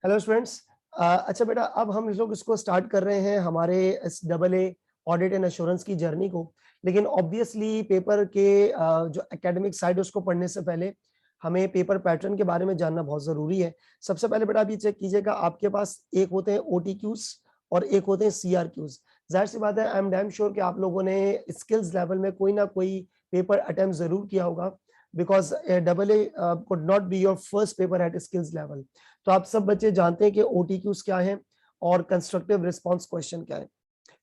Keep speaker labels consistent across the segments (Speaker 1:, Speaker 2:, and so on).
Speaker 1: Hello students. अच्छा बेटा, अब हम लोग इसको स्टार्ट कर रहे हैं हमारे इस double A audit and assurance की जर्नी को। लेकिन ऑब्वियसली पेपर के जो एकेडमिक साइड उसको पढ़ने से पहले हमें पेपर पैटर्न के बारे में जानना बहुत जरूरी है। सबसे पहले बेटा आप ये चेक कीजिएगा, आपके पास एक होते हैं OTQs और एक होते हैं CRQs। जाहिर सी बात है, आई एम डैम श्योर कि आप लोगों ने स्किल्स लेवल में कोई ना कोई पेपर अटेम्प्ट जरूर किया होगा, because double A could not be your first paper at skills level. तो आप सब बच्चे जानते हैं कि OTQs क्या है और कंस्ट्रक्टिव रिस्पांस क्वेश्चन क्या है।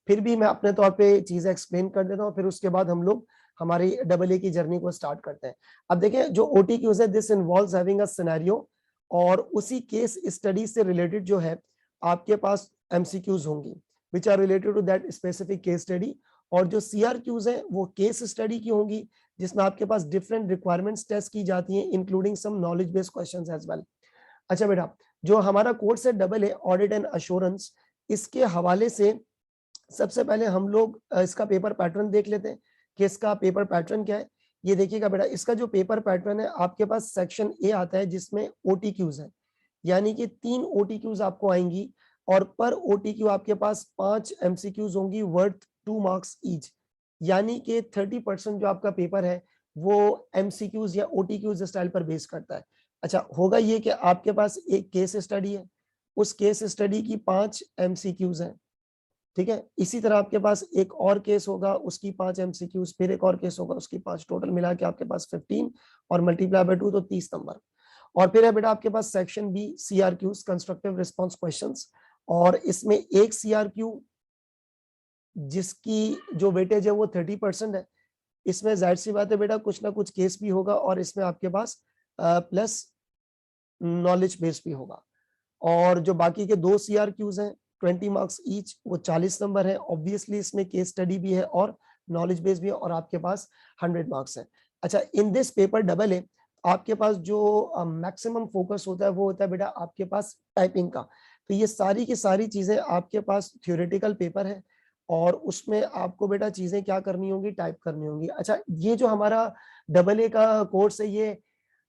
Speaker 1: फिर भी मैं अपने तौर पे चीजें एक्सप्लेन कर देता हूँ, फिर उसके बाद हम लोग हमारी डबल ए की जर्नी को स्टार्ट करते हैं। अब देखें, जो OTQs है, this involves having a scenario, और उसी केस स्टडी से रिलेटेड जो है आपके पास MCQs होंगी which are related to that specific case study. और जो CRQs है वो केस स्टडी की होंगी, जिसमें आपके पास डिफरेंट रिक्वायरमेंट्स टेस्ट की जाती हैं, including some knowledge based questions as well. अच्छा बेटा, जो हमारा कोर्स है double A audit and assurance, इसके हवाले से सबसे पहले हम लोग इसका पेपर पैटर्न देख लेते हैं कि इसका पेपर पैटर्न क्या है। ये देखिएगा बेटा, इसका जो पेपर पैटर्न है, आपके पास सेक्शन ए आता है जिसमें OTQs है, यानी कि 3 OTQs आपको आएंगी, और पर OTQ आपके पास 5 MCQs होंगी वर्थ 2 मार्क्स ईच, यानी कि 30% जो आपका पेपर है वो MCQs या OTQs स्टाइल पर बेस करता है। अच्छा, होगा ये कि आपके पास एक केस स्टडी है, उस केस स्टडी की 5 MCQs हैं, ठीक है। इसी तरह आपके पास एक और केस होगा, उसकी 5 MCQs, फिर एक और केस होगा, उसकी 5, टोटल मिला के आपके पास 15 और मल्टीप्लाई बाय 2 तो 30 नंबर। और फिर है बेटा आपके पास section B CRQs, constructive response questions, और इसमें एक CRQ जिसकी जो वेटेज है वो 30% है। इसमें जाहिर सी बात है बेटा, कुछ ना कुछ केस भी होगा, और इसमें आपके पास प्लस नॉलेज बेस भी होगा। और जो बाकी के 2 CRQs हैं 20 मार्क्स ईच, वो 40 नंबर है। ऑब्वियसली इसमें केस स्टडी भी है और नॉलेज बेस भी है, और आपके पास 100 मार्क्स है। अच्छा, in this paper double A आपके पास जो मैक्सिमम फोकस होता है वो होता है बेटा आपके पास टाइपिंग का। तो ये सारी की सारी चीजें आपके पास थ्योरेटिकल पेपर है, और उसमें आपको बेटा चीजें क्या करनी होंगी, टाइप करनी होंगी। अच्छा, ये जो हमारा डबल ए का कोर्स है, ये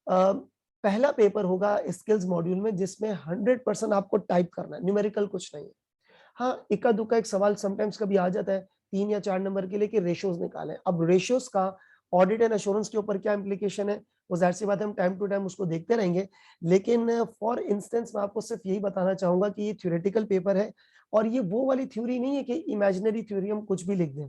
Speaker 1: पहला पेपर होगा स्किल्स मॉड्यूल में जिसमें 100% आपको टाइप करना है, न्यूमेरिकल कुछ नहीं है। हाँ, इक्का दुक्का एक सवाल समटाइम्स कभी आ जाता है 3 या 4 नंबर के लिए कि रेशियोज निकालें। अब रेशियोज का ऑडिट एंड एश्योरेंस के ऊपर क्या इंप्लीकेशन है, वो जाहिर सी बात है हम टाइम टू टाइम उसको देखते रहेंगे। लेकिन फॉर इंस्टेंस मैं आपको सिर्फ यही बताना चाहूंगा कि ये थ्योरेटिकल पेपर है, और ये वो वाली थ्योरी नहीं है कि इमेजिनरी थ्योरी हम कुछ भी लिख दें।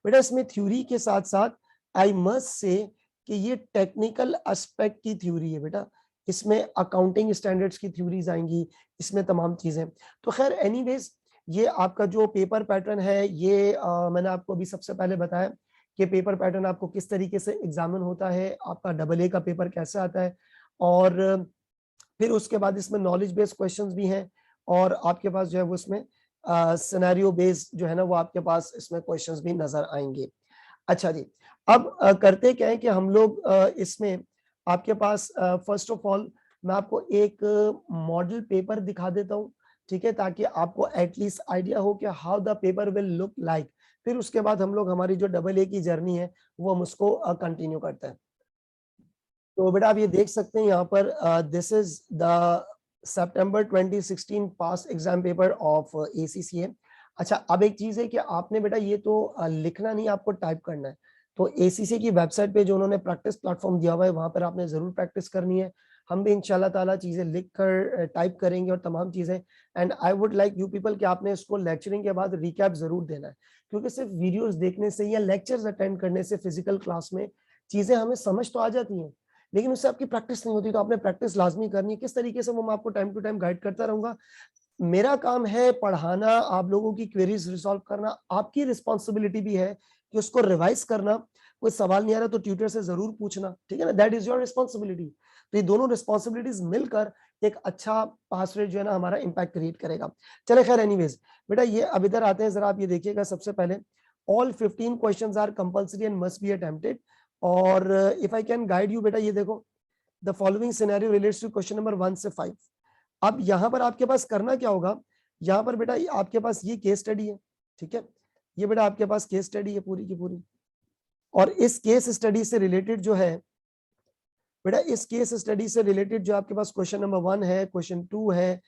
Speaker 1: बेटा इसमें थ्योरी के साथ साथ आई मस्ट से कि ये टेक्निकल एस्पेक्ट की थ्योरी है बेटा। इसमें अकाउंटिंग स्टैंडर्ड्स की थ्योरीज आएंगी, इसमें तमाम चीजें। तो खैर एनीवेज, ये आपका जो पेपर पैटर्न है, ये मैंने आपको अभी सबसे पहले बताया कि पेपर पैटर्न आपको किस तरीके से एग्जामिन होता है, आपका डबल ए का पेपर कैसे आता है, और फिर उसके बाद इसमें नॉलेज बेस्ड क्वेश्चंस भी हैं, और आपके पास जो है वो इसमें सिनेरियो बेस्ड जो है ना वो आपके पास इसमें क्वेश्चंस भी नजर आएंगे। अच्छा जी, अब करते क्या है कि हम लोग इसमें आपके पास फर्स्ट ऑफ ऑल मैं आपको एक मॉडल पेपर दिखा देता हूँ, ठीक है, ताकि आपको एटलीस्ट आइडिया हो कि how the paper will look like. फिर उसके बाद हम लोग हमारी जो डबल ए की जर्नी है वो हम उसको कंटिन्यू करते हैं। तो बेटा आप ये देख सकते हैं यहाँ पर, this is the September 2016 pass exam paper of ACCA। अच्छा, अब एक चीज है कि आपने बेटा ये तो लिखना नहीं, आपको टाइप करना है। तो ACCA की वेबसाइट पे जो उन्होंने प्रैक्टिस प्लेटफॉर्म दिया हुआ है, वहां पर आपने जरूर प्रैक्टिस करनी है। हम भी इंशाल्लाह ताला चीजें लिख कर टाइप करेंगे और तमाम चीजें। And I would like you people कि आपने इसको लेक्चरिंग के बाद रिकैप जरूर देना है, क्योंकि सिर्फ वीडियोस देखने से या लेक्चर्स अटेंड करने से फिजिकल क्लास में चीजें हमें समझ तो आ जाती हैं, लेकिन उससे आपकी प्रैक्टिस नहीं होती। तो आपने प्रैक्टिस लाजमी करनी है। किस तरीके से वो मैं आपको टाइम टू टाइम गाइड करता रहूंगा। मेरा काम है पढ़ाना, आप लोगों की क्वेरीज रिजॉल्व करना, आपकी रिस्पॉन्सिबिलिटी भी है कि उसको रिवाइज करना। कोई सवाल नहीं आ रहा तो ट्यूटर से जरूर पूछना, ठीक है ना, दैट इज योर रिस्पॉन्सिबिलिटी। तो ये दोनों रिस्पॉन्सिबिलिटीज मिलकर एक अच्छा पास रेट जो है ना हमारा इंपैक्ट क्रिएट करेगा। चले खैर एनीवेज बेटा, ये अब इधर आते हैं, जरा आप ये देखिएगा। सबसे पहले all 15 questions are compulsory and must be attempted. और if I can guide you बेटा, ये देखो, the following scenario relates to question number 1 से 5। अब यहां पर आपके पास करना क्या होगा, यहाँ पर बेटा आपके पास ये केस स्टडी है, ठीक है, ये बेटा आपके पास केस स्टडी है पूरी की पूरी। और इस केस स्टडी से रिलेटेड जो है बेटा, इस केस स्टडी से रिलेटेड जो आपके पास क्वेश्चन नंबर 1 है, क्वेश्चन 2 है,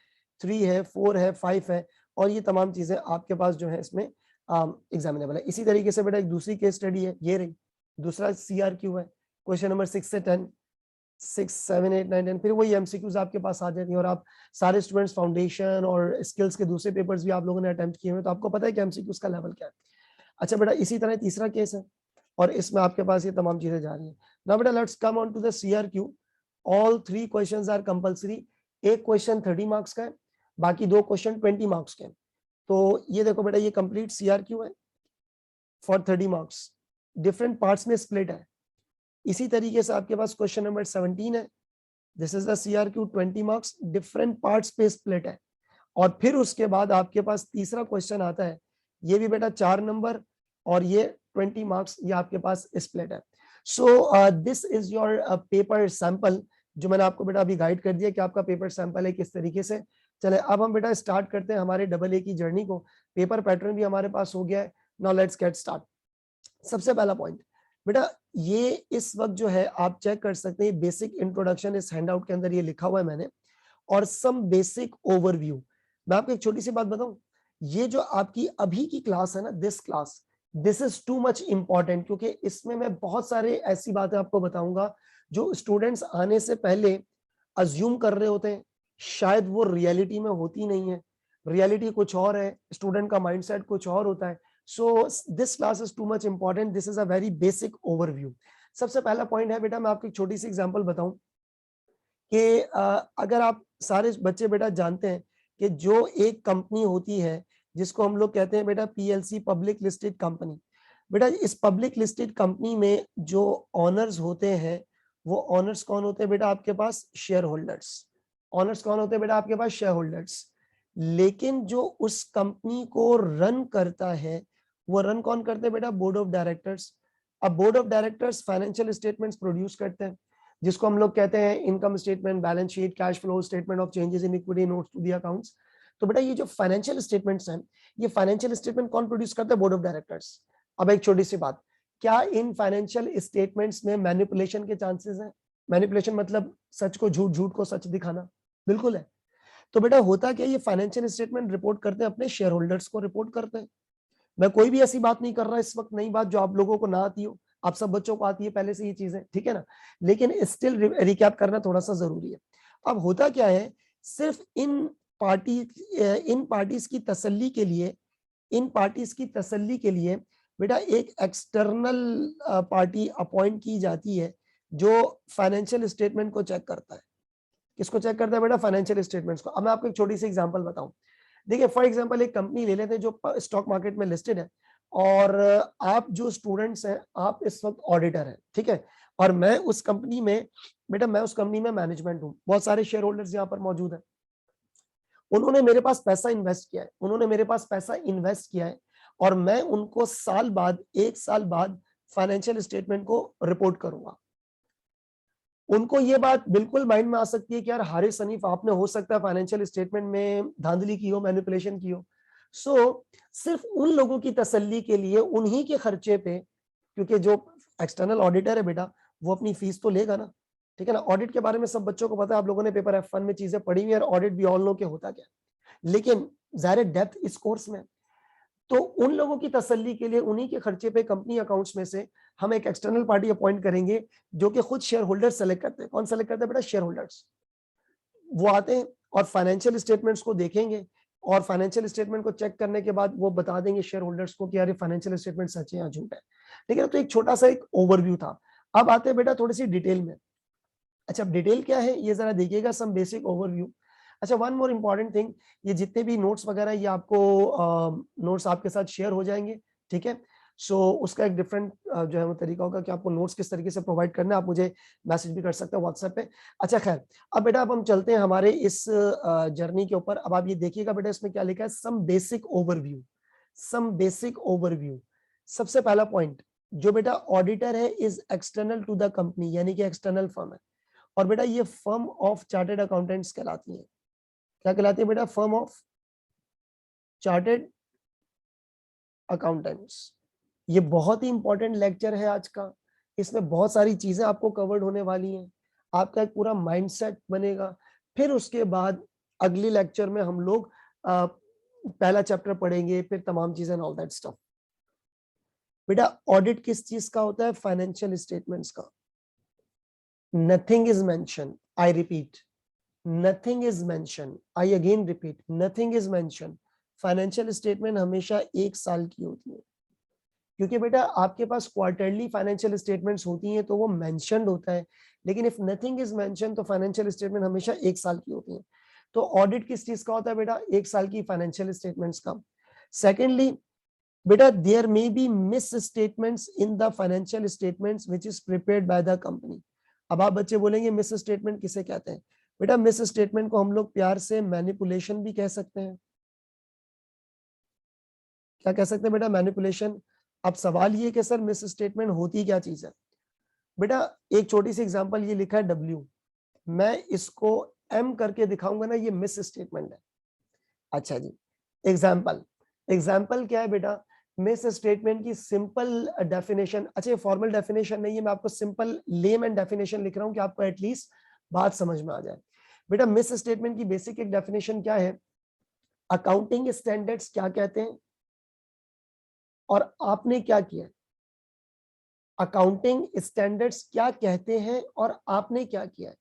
Speaker 1: 3 है, 4 है, 5 है, और ये तमाम चीजें आपके पास जो है इसमें एग्जामिनेबल है। इसी तरीके से बेटा एक दूसरी केस स्टडी है, ये रही, दूसरा CRQ है, क्वेश्चन नंबर 6 से 10, 6, 7, 8, 9, 10, फिर वही एमसीक्यूज आपके पास आ जाती हैं। और आप सारे स्टूडेंट्स फाउंडेशन और स्किल्स के दूसरे पेपर्स भी आप लोगों ने अटेम्प्ट किए हुए, तो आपको पता है कि एमसीक्यूज का लेवल क्या है। अच्छा बेटा, इसी तरह तीसरा केस है, और इसमें आपके पास ये तमाम चीजें जा रही हैं। नाउ बेटा let's come on to the CRQ। All 3 questions are compulsory. एक क्वेश्चन 30 मार्क्स का है, बाकी 2 क्वेश्चन 20 मार्क्स के हैं। तो ये देखो बेटा, ये कंप्लीट CRQ है फॉर 30 मार्क्स, डिफरेंट पार्ट्स में स्प्लिट है। इसी तरीके से आपके पास क्वेश्चन नंबर 17 है, this is the CRQ 20 marks, different parts पे स्प्लिट है। और फिर उसके बाद आपके पास तीसरा क्वेश्चन आता है, ये भी बेटा 4 नंबर और ये 20 मार्क्स, ये आपके पास स्प्लिट है। So this is your paper sample, जो मैंने आपको बेटा अभी गाइड कर दिया कि आपका पेपर सैंपल है किस तरीके से। चले अब हम बेटा स्टार्ट करते हैं हमारे AA की जर्नी को। पेपर पैटर्न भी हमारे पास हो गया है। Now let's get start. सबसे पहला पॉइंट बेटा, ये इस वक्त जो है आप चेक कर सकते हैं, बेसिक इंट्रोडक्शन इस हैंडआउट के अंदर ये लिखा हुआ है मैंने, और सम बेसिक ओवरव्यू। मैं आपको एक छोटी सी बात बताऊं, ये जो आपकी अभी की क्लास है ना, this class, this is too much important, क्योंकि इसमें मैं बहुत सारे ऐसी बातें आपको बताऊंगा जो स्टूडेंट्स आने से पहले अज्यूम कर रहे होते हैं, शायद वो रियलिटी में होती नहीं है। रियलिटी कुछ और है, स्टूडेंट का माइंडसेट कुछ और होता है। So this class is too much important, this is a very basic overview. सबसे पहला पॉइंट है बेटा, मैं आपको एक छोटी सी एग्जांपल बताऊं कि अगर आप सारे बच्चे बेटा जानते हैं कि जो एक कंपनी होती है जिसको हम लोग कहते हैं बेटा PLC, पब्लिक लिस्टेड कंपनी। बेटा इस पब्लिक लिस्टेड कंपनी में जो ऑनर्स होते हैं, वो ऑनर्स कौन होते हैं बेटा आपके पास? Share holders. ऑनर्स कौन होते हैं बेटा आपके पास? Share holders. लेकिन जो उस कंपनी को रन करता है, वो रन कौन करते हैं बेटा? Board of directors. अब board of directors financial statements produce करते हैं, जिसको हम लोग कहते हैं income statement, balance sheet, cash flow statement of changes in equity, notes to the accounts. तो बेटा ये जो फाइनेंशियल स्टेटमेंट्स हैं, ये फाइनेंशियल स्टेटमेंट कौन प्रोड्यूस करता है? Board of directors. अब एक छोटी सी बात, क्या इन फाइनेंशियल स्टेटमेंट्स में मैनिपुलेशन के चांसेस हैं? मैनिपुलेशन मतलब सच को झूठ, झूठ को सच दिखाना, बिल्कुल है। तो बेटा होता क्या, ये फाइनेंशियल स्टेटमेंट रिपोर्ट करते हैं, अपने शेयर होल्डर्स को रिपोर्ट करते हैं। मैं कोई भी ऐसी बात नहीं कर रहा इस वक्त, नई बात जो आप लोगों को ना आती हो, आप सब बच्चों को आती है पहले से ये चीजें, ठीक है ना, लेकिन स्टिल रिकैप करना थोड़ा सा जरूरी है। अब होता क्या है, सिर्फ इन पार्टीज की तसल्ली के लिए, इन पार्टीज की तसल्ली के लिए बेटा एक एक्सटर्नल पार्टी अपॉइंट की जाती है जो फाइनेंशियल स्टेटमेंट को चेक करता है। किसको चेक करता है बेटा? फाइनेंशियल स्टेटमेंट्स को। अब मैं आपको एक छोटी सी एग्जांपल बताऊं। देखिए फॉर एग्जांपल एक कंपनी ले लेते हैं जो स्टॉक मार्केट में लिस्टेड है, और आप जो स्टूडेंट्स हैं, आप इस वक्त ऑडिटर हैं, ठीक है, और मैं उस कंपनी में बेटा, मैं उस कंपनी में मैनेजमेंट हूं, बहुत सारे शेयर होल्डर्स यहाँ पर मौजूद हैं। उन्होंने मेरे पास पैसा इन्वेस्ट किया है, उन्होंने मेरे पास पैसा इन्वेस्ट किया है, और मैं उनको साल बाद, 1 साल बाद फाइनेंशियल स्टेटमेंट को रिपोर्ट करूंगा। उनको ये बात बिल्कुल माइंड में आ सकती है कि यार हारिस हनीफ, आपने हो सकता है फाइनेंशियल स्टेटमेंट में धांधली की हो, मैनिपुलेशन की हो। सो सिर्फ उन लोगों की तसल्ली के लिए, उन्हीं के खर्चे पे, क्योंकि जो एक्सटर्नल ऑडिटर है बेटा, वो अपनी फीस तो लेगा ना, ठीक है ना। ऑडिट के बारे में सब बच्चों को पता है, आप लोगों ने पेपर F1 में चीजें पढ़ी हुई है, ऑडिट भी ऑल नो के होता क्या, लेकिन ज़ाहिर डेप्थ इस कोर्स में। तो उन लोगों की तसल्ली के लिए, उन्हीं के खर्चे पे कंपनी अकाउंट्स में से हम एक एक्सटर्नल पार्टी अपॉइंट करेंगे, जो कि खुद शेयर होल्डर्स सेलेक्ट करते हैं। कौन सेलेक्ट करते हैं बेटा? Share holders. वो आते हैं और फाइनेंशियल स्टेटमेंट्स को देखेंगे, और फाइनेंशियल स्टेटमेंट को चेक करने के बाद वो बता देंगे शेयर होल्डर्स को कि यार फाइनेंशियल स्टेटमेंट सच है या झूठ है, ठीक है। तो एक छोटा सा एक ओवरव्यू था। अब आते हैं बेटा थोड़ी सी डिटेल में। अच्छा, अब डिटेल क्या है ये जरा देखिएगा, सम बेसिक ओवरव्यू। अच्छा, वन मोर इंपॉर्टेंट थिंग, ये जितने भी नोट्स वगैरह, ये आपको नोट्स आपके साथ शेयर हो जाएंगे, ठीक है। सो उसका एक डिफरेंट जो है वो तरीका होगा कि आपको नोट्स किस तरीके से प्रोवाइड करना है, आप मुझे मैसेज भी कर सकते हैं व्हाट्सएप पे। अच्छा खैर, अब बेटा अब हम चलते हैं हमारे इस जर्नी के ऊपर। अब आप ये देखिएगा बेटा, इसमें क्या लिखा है, some basic overview. Some basic overview. सबसे पहला पॉइंट, जो बेटा ऑडिटर है is external to the company, यानी कि एक्सटर्नल फर्म है। और बेटा ये फर्म ऑफ चार्टेड अकाउंटेंट्स कहलाती है। क्या कहलाती है बेटा? Firm of chartered accountants. ये बहुत ही इंपॉर्टेंट लेक्चर है आज का, इसमें बहुत सारी चीजें आपको कवर्ड होने वाली हैं, आपका एक पूरा माइंडसेट बनेगा। फिर उसके बाद अगली लेक्चर में हम लोग पहला चैप्टर पढ़ेंगे, फिर तमाम चीजें ऑल दैट स्टफ। बेटा ऑडिट किस चीज का होता है? फाइनेंशियल स्टेटमेंट्स का। Nothing is mention, I repeat, nothing is mention, I again repeat, nothing is mention. Financial statement हमेशा 1 साल की होती है, क्योंकि बेटा आपके पास क्वार्टरली फाइनेंशियल स्टेटमेंट्स होती हैं तो वो मेंशन्ड होता है, लेकिन इफ नथिंग इज मेंशन तो फाइनेंशियल स्टेटमेंट हमेशा 1 साल की होती है। तो ऑडिट किस चीज का होता है बेटा? 1 साल की फाइनेंशियल स्टेटमेंट्स का। सेकेंडली बेटा there may be misstatements in the financial statements which is prepared by the company. अब आप बच्चे बोलेंगे मिस स्टेटमेंट किसे कहते हैं? बेटा मिस स्टेटमेंट को हम लोग प्यार से मैनिपुलेशन भी कह सकते हैं। क्या कह सकते हैं बेटा? मैनिपुलेशन। अब सवाल ये कि सर मिस स्टेटमेंट होती क्या चीज है? बेटा एक छोटी सी एग्जांपल, ये लिखा है W, मैं इसको M करके दिखाऊंगा ना, ये मिस स्टेटमेंट है। अच्छा जी, एग्जांपल, एग्जांपल क्या है बेटा? मिस स्टेटमेंट की सिंपल डेफिनेशन, अच्छा ये फॉर्मल डेफिनेशन नहीं है, मैं आपको सिंपल लेमैन डेफिनेशन लिख रहा हूं कि आपको एटलीस्ट बात समझ में आ जाए। बेटा मिस स्टेटमेंट की बेसिक एक डेफिनेशन क्या है? अकाउंटिंग स्टैंडर्ड्स क्या कहते हैं और आपने क्या किया? अकाउंटिंग स्टैंडर्ड्स क्या कहते हैं और आपने क्या किया है,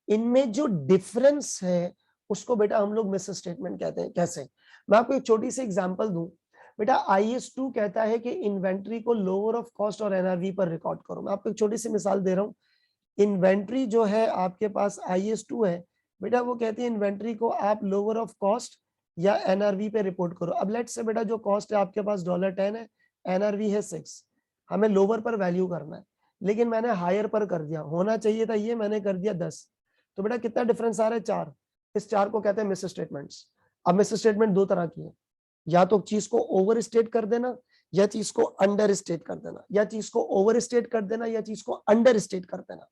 Speaker 1: इनमें जो डिफरेंस है उसको बेटा हम लोग मिस स्टेटमेंट कहते हैं। कैसे? मैं आपको एक छोटी सी एग्जांपल दूं। बेटा IS2 कहता है कि इन्वेंट्री को लोअर ऑफ कॉस्ट और NRV पर रिकॉर्ड करो। मैं आपको एक छोटी सी मिसाल दे रहा हूं। इन्वेंट्री जो है आपके पास IS2 है, बेटा वो कहती है इन्वेंट्री को आप लोअर ऑफ कॉस्ट या NRV पे रिपोर्ट करो। अब लेट्स से बेटा जो कॉस्ट है आपके पास $10 है, NRV है 6, हमें लोअर पर वैल्यू करना है, लेकिन मैंने हायर पर कर दिया, होना चाहिए था ये, मैंने कर दिया 10, तो बेटा कितना डिफरेंस आ रहा है? 4। इस 4 को कहते हैं मिस स्टेटमेंट्स। अब मिस स्टेटमेंट दो तरह की है, या तो चीज को ओवर स्टेट कर देना या चीज को अंडर स्टेट कर देना, या चीज को ओवर स्टेट कर देना या चीज को अंडर स्टेट कर देना।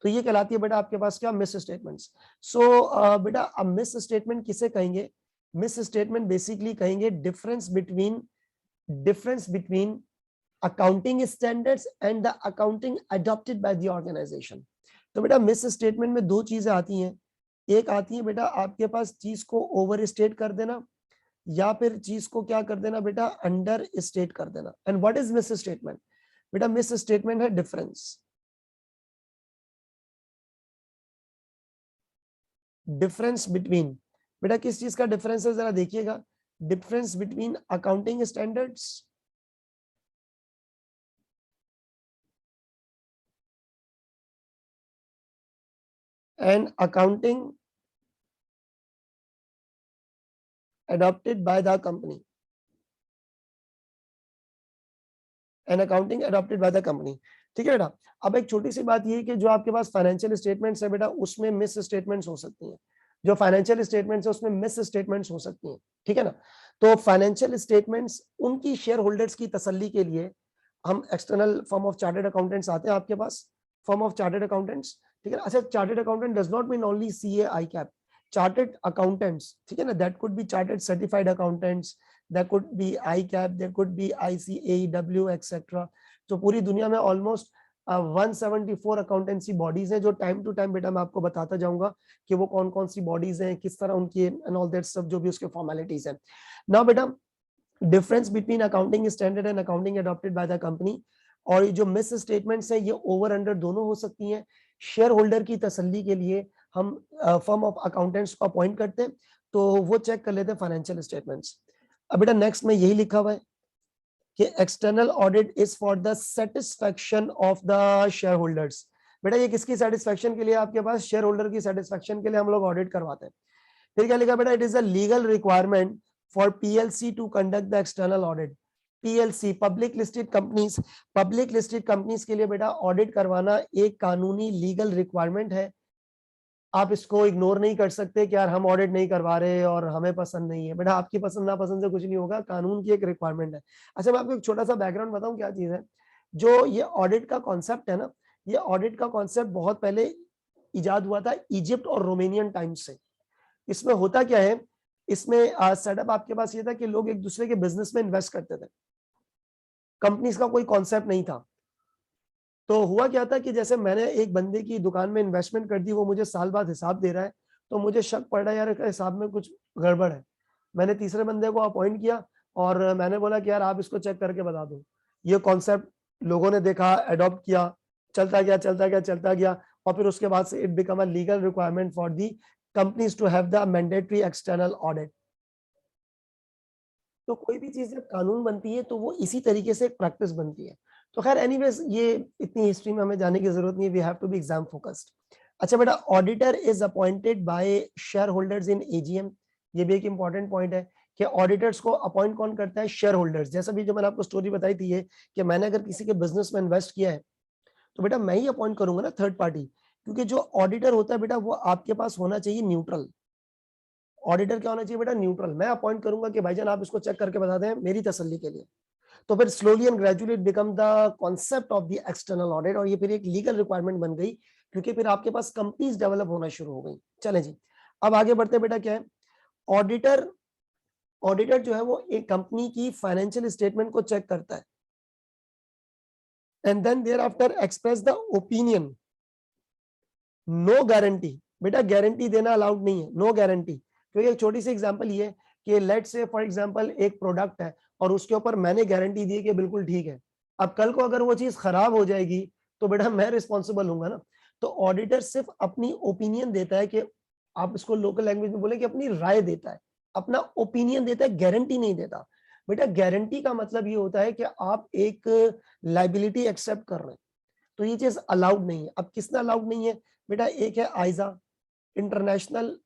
Speaker 1: तो ये कहलाती है बेटा आपके पास क्या? Miss statements. सो बेटा अब मिस स्टेटमेंट किसे कहेंगे? मिस स्टेटमेंट बेसिकली कहेंगे difference between accounting standards and the accounting adopted by the organisation. तो बेटा मिस स्टेटमेंट में दो चीजें आती हैं। एक आती है बेटा आपके पास चीज को ओवर स्टेट कर देना, या फिर चीज को क्या कर देना बेटा? अंडर स्टेट कर देना। And what is miss statement? बेटा मिस स्टेटमेंट है डिफरेंस, डिफरेंस बिटवीन, बेटा किस चीज का डिफरेंस है जरा देखिएगा? Difference between accounting standards and accounting adopted by the company, and accounting adopted by the company. ठीक है बेटा। अब एक छोटी सी बात ये कि जो आपके पास फाइनेंशियल स्टेटमेंट्स है बेटा, उसमें मिस स्टेटमेंट्स हो सकती हैं। जो फाइनेंशियल स्टेटमेंट्स है उसमें मिस स्टेटमेंट्स हो सकती हैं, ठीक है ना। तो फाइनेंशियल स्टेटमेंट्स उनकी शेयर होल्डर्स की तसल्ली के लिए हम external firm of chartered accountants आते हैं आपके पास, फर्म ऑफ चार्टर्ड अकाउंटेंट्स, ठीक है ना। अच्छा chartered accountant does not mean only CA ICAP, chartered accountants, ठीक है ना, that could be chartered certified accountants, there could be ICAP, there could be ICAEW etc. तो पूरी दुनिया में ऑलमोस्ट 174 अकाउंटेंसी बॉडीज हैं, जो टाइम टू टाइम बेटा मैं आपको बताता जाऊंगा कि वो कौन कौन सी बॉडीज हैं, किस तरह उनकी एंड ऑल दैट सब जो भी उसके फॉर्मेलिटीज हैं। नाउ बेटा difference between accounting standard and accounting adopted by the company, और ये जो मिस स्टेटमेंट्स है ये ओवर अंडर दोनों हो सकती हैं। शेयर होल्डर की तसल्ली के लिए हम फर्म ऑफ अकाउंटेंट्स को अपॉइंट करते हैं, तो वो चेक कर लेते हैं फाइनेंशियल स्टेटमेंट्स। अब बेटा नेक्स्ट में यही लिखा हुआ है कि external audit is for the satisfaction of the share holders. बेटा ये किसकी सेटिस्फैक्शन के लिए? आपके पास शेयर होल्डर की सेटिस्फैक्शन के लिए हम लोग ऑडिट करवाते हैं। फिर क्या लिखा बेटा? It is a legal requirement for PLC to conduct the external audit. PLC public listed companies, public listed companies के लिए बेटा ऑडिट करवाना एक कानूनी लीगल रिक्वायरमेंट है। आप इसको इग्नोर नहीं कर सकते कि यार हम ऑडिट नहीं करवा रहे और हमें पसंद नहीं है। बेटा आपकी पसंद नापसंद से कुछ नहीं होगा, कानून की एक रिक्वायरमेंट है। अच्छा मैं आपको एक छोटा सा बैकग्राउंड बताऊं क्या चीज है। जो ये ऑडिट का कॉन्सेप्ट है ना, ये ऑडिट का कॉन्सेप्ट बहुत पहले इजाद हुआ था इजिप्ट और रोमेनियन टाइम्स से। इसमें होता क्या है, इसमें सेटअप आपके पास ये था कि लोग एक दूसरे के बिजनेस में इन्वेस्ट करते थे, कंपनीज का कोई कॉन्सेप्ट नहीं था। तो हुआ क्या था कि जैसे मैंने एक बंदे की दुकान में इन्वेस्टमेंट कर दी, वो मुझे साल बाद हिसाब दे रहा है, तो मुझे शक पड़ रहा है यार हिसाब में कुछ गड़बड़ है। मैंने तीसरे बंदे को अपॉइंट किया और मैंने बोला कि यार आप इसको चेक करके बता दो। ये कॉन्सेप्ट लोगों ने देखा, अडॉप्ट किया, चलता गया चलता गया चलता गया, और फिर उसके बाद से it become a legal requirement for the companies to have the mandatory external audit. तो कोई भी चीज जब कानून बनती है तो वो इसी तरीके से एक प्रैक्टिस बनती है। तो खैर एनीवेज, ये इतनी हिस्ट्री में हमें जाने की जरूरत नहीं है, we have to be exam focused. अच्छा बेटा, auditor is appointed by shareholders in AGM. ये भी एक इंपॉर्टेंट पॉइंट है कि ऑडिटर्स को अपॉइंट कौन करता है? Share holders. जैसा भी जो मैंने आपको स्टोरी बताई थी, ये कि मैंने अगर किसी के बिजनेस में इन्वेस्ट किया है तो बेटा मैं ही अपॉइंट करूंगा ना, थर्ड पार्टी। क्योंकि जो ऑडिटर होता है बेटा वो आपके पास होना चाहिए न्यूट्रल। ऑडिटर क्या होना चाहिए बेटा? न्यूट्रल। मैं अपॉइंट करूंगा कि भाईजान आप इसको चेक करके बता दें मेरी तसल्ली के लिए। तो फिर slowly and gradually it become the concept of the external audit, और ये फिर एक लीगल रिक्वायरमेंट बन गई, क्योंकि फिर आपके पास कंपनीज डेवलप होना शुरू हो गई। चले जी, अब आगे बढ़ते बेटा। क्या है ऑडिटर? ऑडिटर जो है वो एक कंपनी की फाइनेंशियल स्टेटमेंट को चेक करता है and then thereafter express the opinion. No guarantee. बेटा गारंटी देना अलाउड नहीं है, नो गारंटी। क्योंकि एक छोटी सी एग्जांपल ये है कि लेट्स से फॉर एग्जांपल एक प्रोडक्ट है और उसके ऊपर मैंने गारंटी दी है कि बिल्कुल ठीक है। अब कल को अगर वो चीज खराब हो जाएगी तो बेटा मैं रिस्पॉन्सिबल हूंगा ना। तो ऑडिटर सिर्फ अपनी ओपिनियन देता है, कि आप इसको लोकल लैंग्वेज में बोले कि अपनी राय देता है, अपना ओपिनियन देता है, गारंटी नहीं देता। बेटा गारंटी का मतलब ये होता है कि आप एक लाइबिलिटी एक्सेप्ट कर रहे हैं, तो ये चीज अलाउड नहीं है। अब किसने अलाउड नहीं है बेटा? एक है आइजा, इंटरनेशनल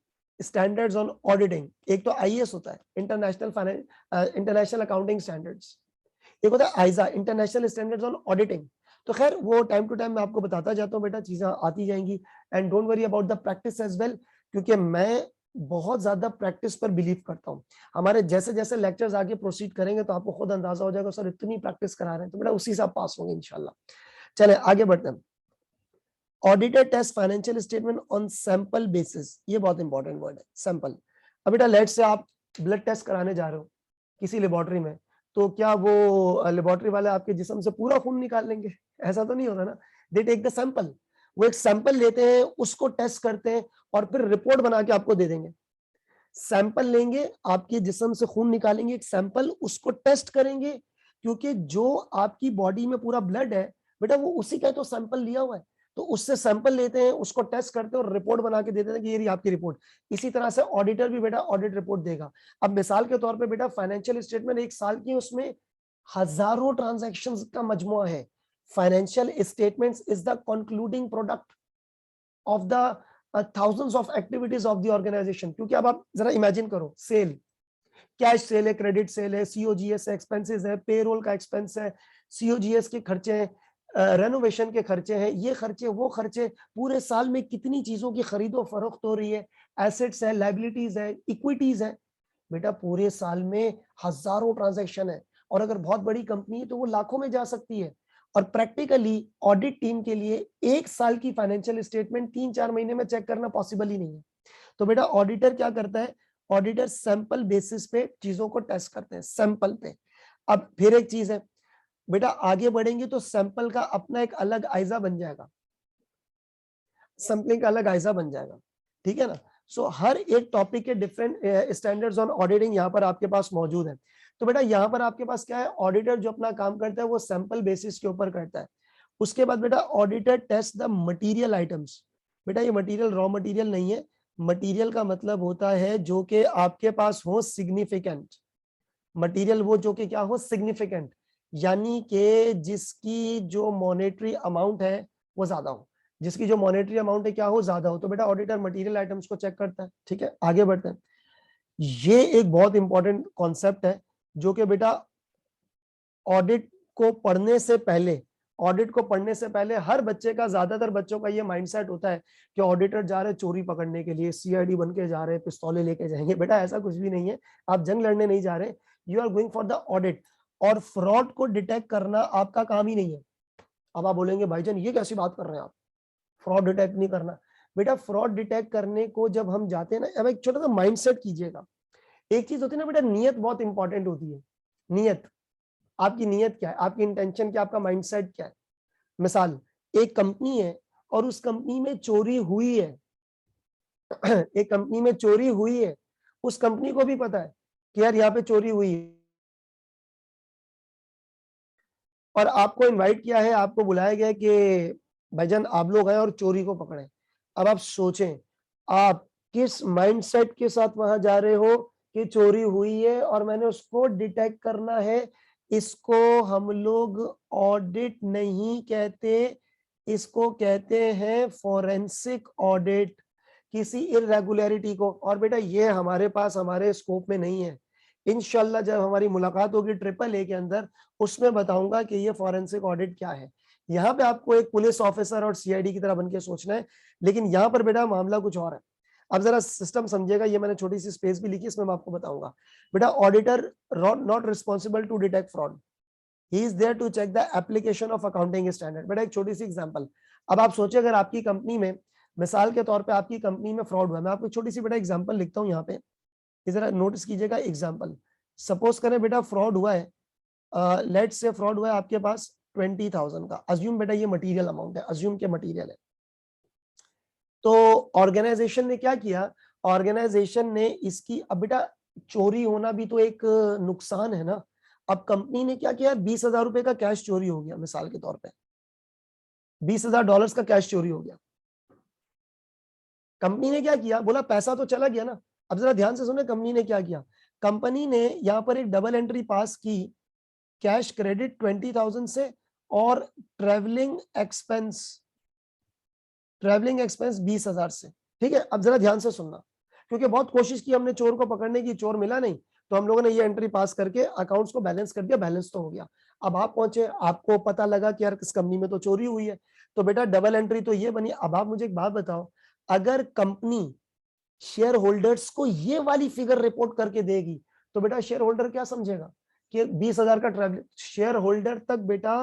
Speaker 1: स्टैंडर्ड्स ऑन ऑडिटिंग। एक तो आईएएस होता है, इंटरनेशनल अकाउंटिंग स्टैंडर्ड्स। एक होता है आइजा, इंटरनेशनल स्टैंडर्ड्स ऑन ऑडिटिंग। तो खैर वो टाइम टू टाइम मैं आपको बताता जाता हूँ बेटा, चीजें आती जाएंगी। And don't worry about the practice as well, क्योंकि मैं बहुत ज्यादा प्रैक्टिस पर बिलीव करता हूँ। हमारे जैसे जैसे लेक्चर्स आगे प्रोसीड करेंगे तो आपको खुद अंदाजा हो जाएगा सर इतनी प्रैक्टिस करा रहे हैं, तो बेटा उसी से आप पास होंगे इंशाल्लाह। चले आगे बढ़ते हैं। Auditor test financial statement on sample basis. ये बहुत इंपॉर्टेंट वर्ड है, सैंपल। अब बेटा लेट से आप ब्लड टेस्ट कराने जा रहे हो किसी लेबोरेटरी में, तो क्या वो लेबोरेटरी वाले आपके जिस्म से पूरा खून निकाल लेंगे? ऐसा तो नहीं होता ना। They take the sample. वो एक सैंपल लेते हैं, उसको टेस्ट करते हैं और फिर रिपोर्ट बना के आपको दे देंगे। सैंपल लेंगे, आपके जिस्म से खून निकालेंगे, एक सैंपल, उसको टेस्ट करेंगे, क्योंकि जो आपकी बॉडी में पूरा ब्लड है बेटा वो उसी का तो सैंपल लिया हुआ है। तो उससे सैंपल लेते हैं, उसको टेस्ट करते हैं और रिपोर्ट बना के देते हैं कि ये रही आपकी रिपोर्ट। इसी तरह से ऑडिटर भी बेटा ऑडिट रिपोर्ट देगा। अब मिसाल के तौर पे बेटा फाइनेंशियल स्टेटमेंट एक साल की, उसमें हजारों ट्रांजैक्शंस का मजमुआ है। Financial statements is the concluding product of the thousands of activities of the organization. क्योंकि अब आप जरा इमेजिन करो, सेल, कैश सेल है, क्रेडिट सेल है, सीओजीएस एक्सपेंसेस है, पेरोल का एक्सपेंस है, सीओजीएस के खर्चे हैं, रेनोवेशन के खर्चे हैं, ये खर्चे वो खर्चे, पूरे साल में कितनी चीजों की खरीदो फरोख्त हो रही है, एसेट्स है, लाइबिलिटीज है, इक्विटीज है। बेटा पूरे साल में हजारों ट्रांजैक्शन है, और अगर बहुत बड़ी कंपनी है तो वो लाखों में जा सकती है। और प्रैक्टिकली ऑडिट टीम के लिए एक साल की फाइनेंशियल स्टेटमेंट 3-4 महीने में चेक करना पॉसिबल ही नहीं है। तो बेटा ऑडिटर क्या करता है? ऑडिटर सैंपल बेसिस पे चीजों को टेस्ट करते हैं, सैंपल पे। अब फिर एक चीज है बेटा, आगे बढ़ेंगे तो सैंपल का अपना एक अलग आइजा बन जाएगा, सैंपलिंग का अलग आइजा बन जाएगा, ठीक है ना। सो हर एक टॉपिक के डिफरेंट स्टैंडर्ड्स ऑन ऑडिटिंग यहाँ पर आपके पास मौजूद है। तो बेटा यहाँ पर आपके पास क्या है? ऑडिटर जो अपना काम करता है वो सैंपल बेसिस के ऊपर करता है। उसके बाद बेटा auditor test the material items. बेटा ये मटेरियल रॉ मटेरियल नहीं है, मटेरियल का मतलब होता है जो कि आपके पास हो सिग्निफिकेंट। मटेरियल वो जो कि क्या हो? सिग्निफिकेंट, यानी कि जिसकी जो मॉनेटरी अमाउंट है वो ज्यादा हो, जिसकी जो मॉनेटरी अमाउंट है क्या हो? ज्यादा हो। तो बेटा ऑडिटर मटेरियल आइटम्स को चेक करता है, ठीक है। आगे बढ़ते हैं। ये एक बहुत इंपॉर्टेंट कॉन्सेप्ट है जो कि बेटा ऑडिट को पढ़ने से पहले, ऑडिट को पढ़ने से पहले हर बच्चे का, ज्यादातर बच्चों का ये माइंडसेट होता है कि ऑडिटर जा रहे चोरी पकड़ने के लिए, सीआईडी बन के जा रहे हैं, पिस्तौलें लेके जाएंगे। बेटा ऐसा कुछ भी नहीं है, आप जंग लड़ने नहीं जा रहे, you are going for the audit. और फ्रॉड को डिटेक्ट करना आपका काम ही नहीं है। अब आप बोलेंगे भाईजान ये कैसी बात कर रहे हैं आप, फ्रॉड डिटेक्ट नहीं करना? बेटा फ्रॉड डिटेक्ट करने को जब हम जाते हैं ना, अब एक छोटा सा माइंडसेट कीजिएगा। एक चीज होती है ना बेटा, नियत बहुत इंपॉर्टेंट होती है। नियत, आपकी नियत क्या है, आपकी इंटेंशन क्या, आपका माइंडसेट क्या है। मिसाल, एक कंपनी है और उस कंपनी में चोरी हुई है, एक कंपनी में चोरी हुई है, उस कंपनी को भी पता है कि यार यहाँ पे चोरी हुई है, और आपको इनवाइट किया है, आपको बुलाया गया कि भाईजान आप लोग आए और चोरी को पकड़े। अब आप सोचें, आप किस माइंडसेट के साथ वहां जा रहे हो कि चोरी हुई है और मैंने उसको डिटेक्ट करना है। इसको हम लोग ऑडिट नहीं कहते, इसको कहते हैं फॉरेंसिक ऑडिट, किसी इरेगुलरिटी को। और बेटा ये हमारे पास, हमारे स्कोप में नहीं है। इंशाल्लाह जब हमारी मुलाकात होगी AAA के अंदर, उसमें बताऊंगा कि ये फॉरेंसिक ऑडिट क्या है। यहाँ पे आपको एक पुलिस ऑफिसर और CID की तरह बन के सोचना है, लेकिन यहाँ पर बेटा मामला कुछ और है। अब जरा सिस्टम समझेगा, ये मैंने छोटी सी स्पेस भी लिखी, इसमें मैं आपको बताऊंगा। बेटा auditor not responsible to detect fraud, he is there to check the application of accounting standard. बेटा एक छोटी सी एग्जांपल, अब आप सोचिए अगर आपकी कंपनी में, मिसाल के तौर पे आपकी कंपनी में फ्रॉड हुआ, मैं आपको छोटी सी बेटा एग्जांपल लिखता हूँ यहाँ पे, जरा नोटिस कीजिएगा एग्जांपल। सपोज करें बेटा फ्रॉड हुआ है, लेट्स से फ्रॉड हुआ है आपके पास 20,000 का, अज्यूम बेटा ये मटेरियल अमाउंट है, अज्यूम के मटेरियल है। तो ऑर्गेनाइजेशन ने क्या किया, ऑर्गेनाइजेशन ने इसकी, अब बेटा चोरी होना भी तो एक नुकसान है ना। अब कंपनी ने क्या किया, 20,000 रुपए का कैश चोरी हो गया, मिसाल के तौर पे $20,000 का कैश चोरी हो गया। कंपनी ने क्या किया, बोला पैसा तो चला गया ना। अब जरा ध्यान से सुने कंपनी ने क्या किया, कंपनी ने यहां पर एक डबल एंट्री पास की, कैश क्रेडिट 20,000 से और ट्रेवलिंग एक्सपेंस 20,000 से। ठीक है, अब जरा ध्यान से सुनना, क्योंकि बहुत कोशिश की हमने चोर को पकड़ने की, चोर मिला नहीं, तो हम लोगों ने ये एंट्री पास करके अकाउंट्स को बैलेंस कर दिया, बैलेंस तो हो गया। अब आप पहुंचे, आपको पता लगा कि यार किस कंपनी में तो चोरी हुई है, तो बेटा डबल एंट्री तो ये बनी। अब आप मुझे एक बात बताओ, अगर कंपनी शेयर होल्डर्स को ये वाली फिगर रिपोर्ट करके देगी, तो बेटा शेयर होल्डर क्या समझेगा कि 20,000 का ट्रैवल, शेयर होल्डर तक बेटा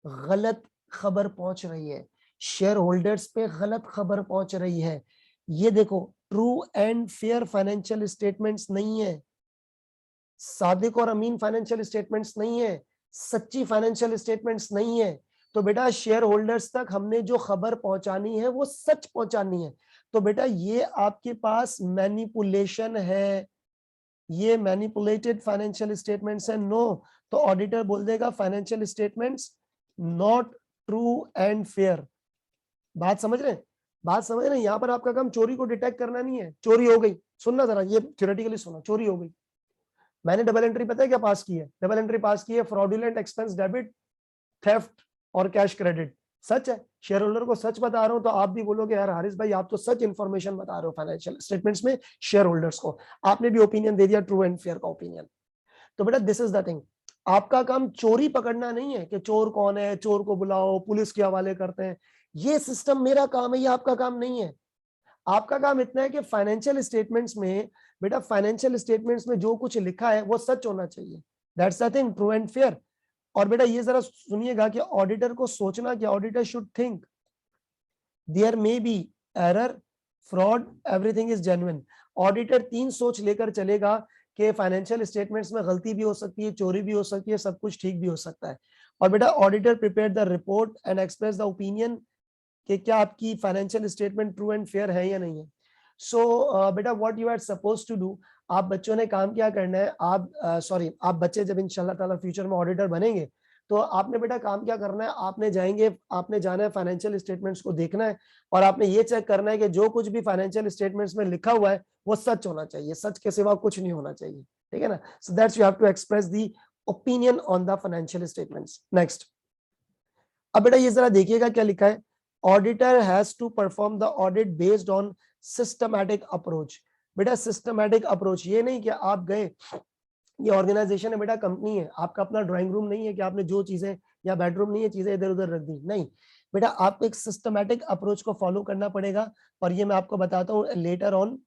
Speaker 1: गलत खबर पहुंच रही है, शेयर होल्डर्स पे गलत खबर पहुंच रही है। ये देखो, true and fair financial statements नहीं है, सादिक और अमीन फाइनेंशियल स्टेटमेंट्स नहीं है, सच्ची फाइनेंशियल स्टेटमेंट्स नहीं है। तो बेटा शेयर होल्डर्स तक हमने जो खबर पहुंचानी है वो सच पहुंचानी है। तो बेटा ये आपके पास मैनिपुलेशन है, ये मैनिपुलेटेड फाइनेंशियल स्टेटमेंट्स है, नो। तो ऑडिटर बोल देगा financial statements not true and fair. बात समझ रहे हैं, बात समझ रहे हैं। यहां पर आपका काम चोरी को डिटेक्ट करना नहीं है, चोरी हो गई, सुनना जरा, ये थ्योरेटिकली सुनो, चोरी हो गई, मैंने डबल एंट्री पता है क्या पास की है, डबल एंट्री पास की है फ्रॉडुलेंट एक्सपेंस डेबिट, थेफ्ट और कैश क्रेडिट। सच है, शेयर होल्डर को सच बता रहा हूं, तो आप भी बोलोगे यार हारिस भाई आप तो सच इंफॉर्मेशन बता रहे हो फाइनेंशियल स्टेटमेंट्स में शेयर होल्डर्स को। आपने भी ओपिनियन दे दिया, ट्रू एंड फेयर का ओपिनियन। तो बेटा दिस इज द थिंग, आपका काम चोरी पकड़ना नहीं है कि चोर कौन है, चोर को बुलाओ, पुलिस के हवाले करते हैं, ये सिस्टम मेरा काम है, ये आपका काम नहीं है। आपका काम इतना है कि फाइनेंशियल स्टेटमेंट्स में, बेटा फाइनेंशियल स्टेटमेंट्स में जो कुछ लिखा है वो सच होना चाहिए, that's the thing, true and fair. और बेटा ये जरा सुनिएगा कि ऑडिटर को सोचना कि auditor should think there may be error, fraud, everything is genuine. Auditor 3 सोच लेकर चलेगा कि फाइनेंशियल स्टेटमेंट्स में गलती भी हो सकती है, चोरी भी हो सकती है, सब कुछ ठीक भी हो सकता है। और बेटा auditor prepare the report and express the opinion कि क्या आपकी financial statement true and fair है या नहीं है। सो बेटा what you are suppose to do, आप बच्चों ने काम क्या करना है, आप आप बच्चे जब इंशाल्लाह ताला फ्यूचर में ऑडिटर बनेंगे, तो आपने बेटा काम क्या करना है, आपने जाना है फाइनेंशियल स्टेटमेंट्स को देखना है, और आपने ये चेक करना है कि जो कुछ भी फाइनेंशियल स्टेटमेंट्स में लिखा हुआ है वो सच होना चाहिए, सच के सिवा कुछ नहीं होना चाहिए। ठीक है ना, so that's you have to express the opinion on the financial statements. Next, अब बेटा ये जरा देखिएगा क्या लिखा है, auditor has to perform the audit based on systematic approach. बेटा सिस्टमैटिक अप्रोच ये नहीं कि आप गए, ये ऑर्गेनाइजेशन है बेटा, कंपनी है, आपका अपना ड्राइंग रूम नहीं है कि आपने जो चीजें, या बेडरूम नहीं है, चीजें इधर उधर रख दी, नहीं बेटा, आपको एक सिस्टमैटिक अप्रोच को फॉलो करना पड़ेगा। और ये मैं आपको बताता हूँ लेटर ऑन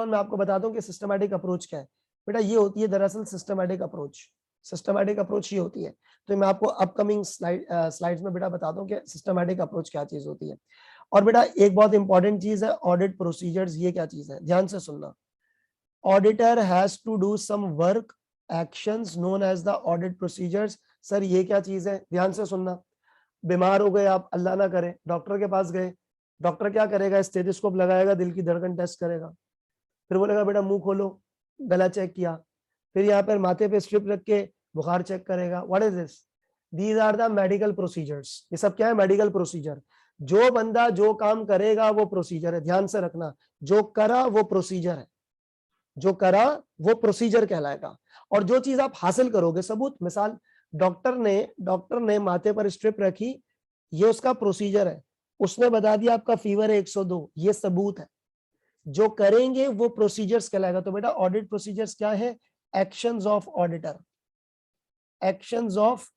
Speaker 1: मैं आपको बताता हूँ कि सिस्टमैटिक अप्रोच क्या है। बेटा ये होती है दरअसल सिस्टमैटिक अप्रोच, सिस्टमैटिक अप्रोच ये होती है। तो मैं आपको अपकमिंग स्लाइड्स में बेटा बताता हूँ कि सिस्टमैटिक अप्रोच क्या चीज होती है। और बेटा एक बहुत इंपॉर्टेंट चीज है ऑडिट प्रोसीजर्स, ये क्या चीज है, ध्यान से सुनना। Auditor has to do some work actions known as the audit procedures. Sir ये क्या चीज है, ध्यान से सुनना। बीमार हो गए आप, अल्लाह ना करे, डॉक्टर के पास गए, डॉक्टर क्या करेगा, स्टेथोस्कोप लगाएगा, दिल की धड़कन टेस्ट करेगा, फिर बोलेगा बेटा मुंह खोलो, गला चेक किया, फिर यहाँ पर माथे पे स्ट्रिप रख के बुखार चेक करेगा। What is this? These are the medical procedures. ये सब क्या है? Medical procedure. जो बंदा जो काम करेगा वो प्रोसीजर है, ध्यान से रखना। जो करा वो प्रोसीजर है, जो करा वो प्रोसीजर कहलाएगा। और जो चीज आप हासिल करोगे, सबूत। मिसाल, डॉक्टर ने माथे पर स्ट्रिप रखी, ये उसका प्रोसीजर है। उसने बता दिया आपका फीवर है 102, ये सबूत है। जो करेंगे वो प्रोसीजर्स कहलाएगा। तो बेटा ऑडिट प्रोसीजर्स क्या है? Actions of auditor, actions of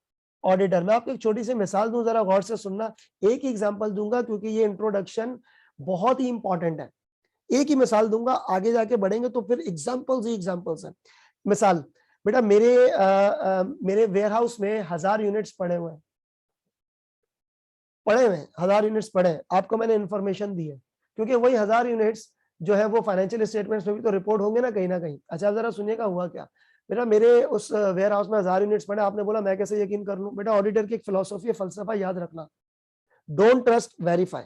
Speaker 1: auditor. मैं आपको एक छोटी सी मिसाल दूं, जरा गौर से सुनना। एक ही एग्जांपल दूंगा क्योंकि ये इंट्रोडक्शन बहुत ही इंपॉर्टेंट है। एक ही मिसाल दूंगा, आगे जाके बढ़ेंगे तो फिर एग्जांपल्स ही एग्जांपल्स हैं। मिसाल, बेटा मेरे वेयर हाउस में 1000 यूनिट्स पड़े हुए हैं, 1000 यूनिट्स पड़े हैं। आपको मैंने इंफॉर्मेशन दी है, क्योंकि वही 1000 यूनिट्स जो है वो फाइनेंशियल स्टेटमेंट्स में भी तो रिपोर्ट होंगे ना, कहीं ना कहीं। अच्छा, जरा सुनिएगा हुआ क्या। बेटा मेरे उस वेयर हाउस में 1000 यूनिट्स पड़े। आपने बोला मैं कैसे यकीन कर लूं? बेटा ऑडिटर की एक फिलोसॉफी है, फलसफा याद रखना। Don't trust, verify.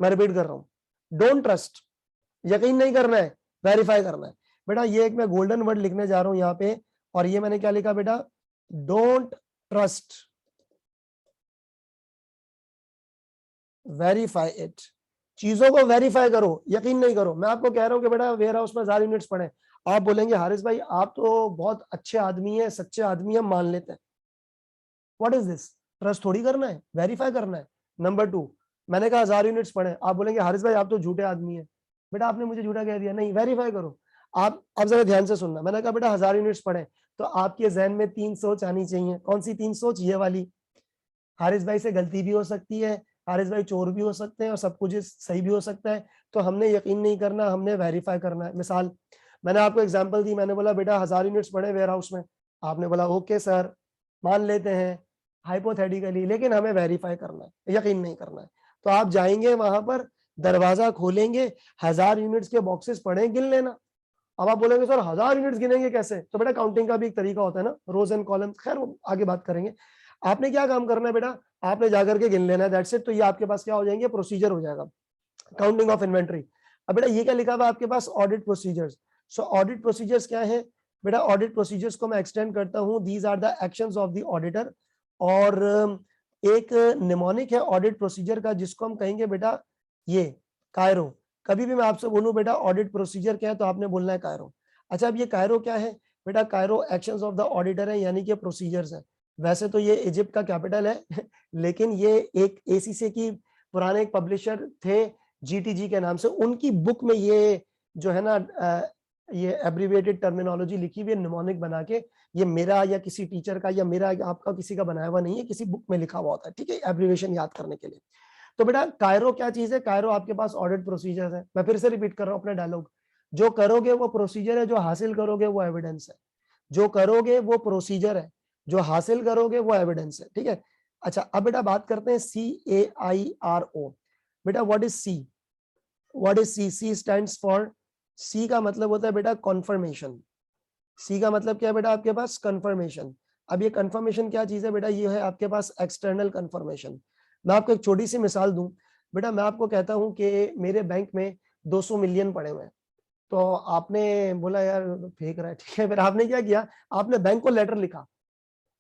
Speaker 1: मैं रिपीट कर रहा हूं, डोंट ट्रस्ट, यकीन नहीं करना है, वेरीफाई करना है। बेटा ये एक मैं गोल्डन वर्ड लिखने जा रहा हूं यहाँ पे, और ये मैंने क्या लिखा बेटा? Don't trust, verify it. चीजों को वेरीफाई करो, यकीन नहीं करो। मैं आपको कह रहा हूं कि बेटा वेयर हाउस में 1000 यूनिट्स पड़े, आप बोलेंगे हारिस भाई आप तो बहुत अच्छे आदमी हैं, सच्चे आदमी हैं, मान लेते हैं। What is this? ट्रस्ट थोड़ी करना है, वेरीफाई करना है। नंबर 2, मैंने कहा 1000 यूनिट्स पड़े, आप बोलेंगे हारिस भाई आप तो झूठे आदमी हैं। बेटा आपने मुझे झूठा कह दिया, नहीं, वेरीफाई करो। आप अब जरा ध्यान से सुनना। मैंने कहा बेटा 1000 यूनिट्स पड़े, तो आपके जहन में 3 सोच आनी चाहिए। कौन सी 3 सोच? ये वाली, हारिस भाई से गलती भी हो सकती है, हारिस भाई चोर भी हो सकते हैं, और सब कुछ सही भी हो सकता है। तो हमने यकीन नहीं करना, हमने वेरीफाई करना है। मिसाल, मैंने आपको एग्जांपल दी, मैंने बोला बेटा 1000 यूनिट्स पड़े वेयर हाउस में। आपने बोला ओके सर, मान लेते हैं हाइपोथेटिकली, लेकिन हमें वेरीफाई करना है, यकीन नहीं करना है। तो आप जाएंगे वहां पर, दरवाजा खोलेंगे, 1000 यूनिट्स के बॉक्सेस पड़े, गिन लेना। अब आप बोलेंगे सर 1000 यूनिट्स गिनेंगे कैसे? तो बेटा काउंटिंग का भी एक तरीका होता है ना, रोज एंड कॉलम, खैर वो आगे बात करेंगे। आपने क्या काम करना है बेटा? आपने जाकर के गिन लेना है, दैट्स इट। तो ये आपके पास क्या हो जाएंगे? प्रोसीजर हो जाएगा, काउंटिंग ऑफ इन्वेंट्री। अब बेटा ये क्या लिखा हुआ आपके पास? Audit procedures. So audit procedures क्या है बेटा? ऑडिट प्रोसीजर्स को मैं एक्सटेंड करता हूं, these are the actions of the auditor. और एक निमोनिक है ऑडिट प्रोसीजर का, जिसको हम कहेंगे बेटा ये कायरो। कभी भी मैं आपसे बोलूं बेटा ऑडिट प्रोसीजर क्या है, तो आपने बोलना है कायरो। अच्छा, अब ये कायरो क्या है बेटा? Cairo actions of the auditor है, यानी कि प्रोसीजर्स है। वैसे तो ये इजिप्ट का कैपिटल है लेकिन ये एक एसीसी की पुराने एक पब्लिशर थे जीटीजी के नाम से, उनकी बुक में ये जो है ना ये एब्रिविएटेड टर्मिनोलॉजी लिखी हुई है निमोनिक बना के। ये मेरा या किसी टीचर का या मेरा आपका किसी का बनाया हुआ नहीं है, किसी बुक में लिखा हुआ होता है, ठीक है, एब्रिविएशन याद करने के लिए। तो बेटा कायरो क्या चीज है? कायरो आपके पास ऑडिट प्रोसीजर है। मैं फिर से रिपीट कर रहा हूं अपना डायलॉग, जो करोगे वो प्रोसीजर है, जो हासिल करोगे वो एविडेंस है। जो करोगे वो प्रोसीजर है, जो हासिल करोगे वो एविडेंस है, ठीक है। अच्छा, अब बेटा बात करते हैं CAIRO। बेटा what is C? What is C? C stands for, C का मतलब होता है बेटा कन्फर्मेशन। सी का मतलब क्या है बेटा आपके पास? कन्फर्मेशन। अब ये कन्फर्मेशन क्या चीज है बेटा? ये है आपके पास एक्सटर्नल कन्फर्मेशन। मैं आपको एक छोटी सी मिसाल दूं। बेटा मैं आपको कहता हूं कि मेरे बैंक में 200 मिलियन पड़े हुए हैं। तो आपने बोला यार फेंक रहा है, ठीक है। फिर आपने क्या किया? आपने बैंक को लेटर लिखा,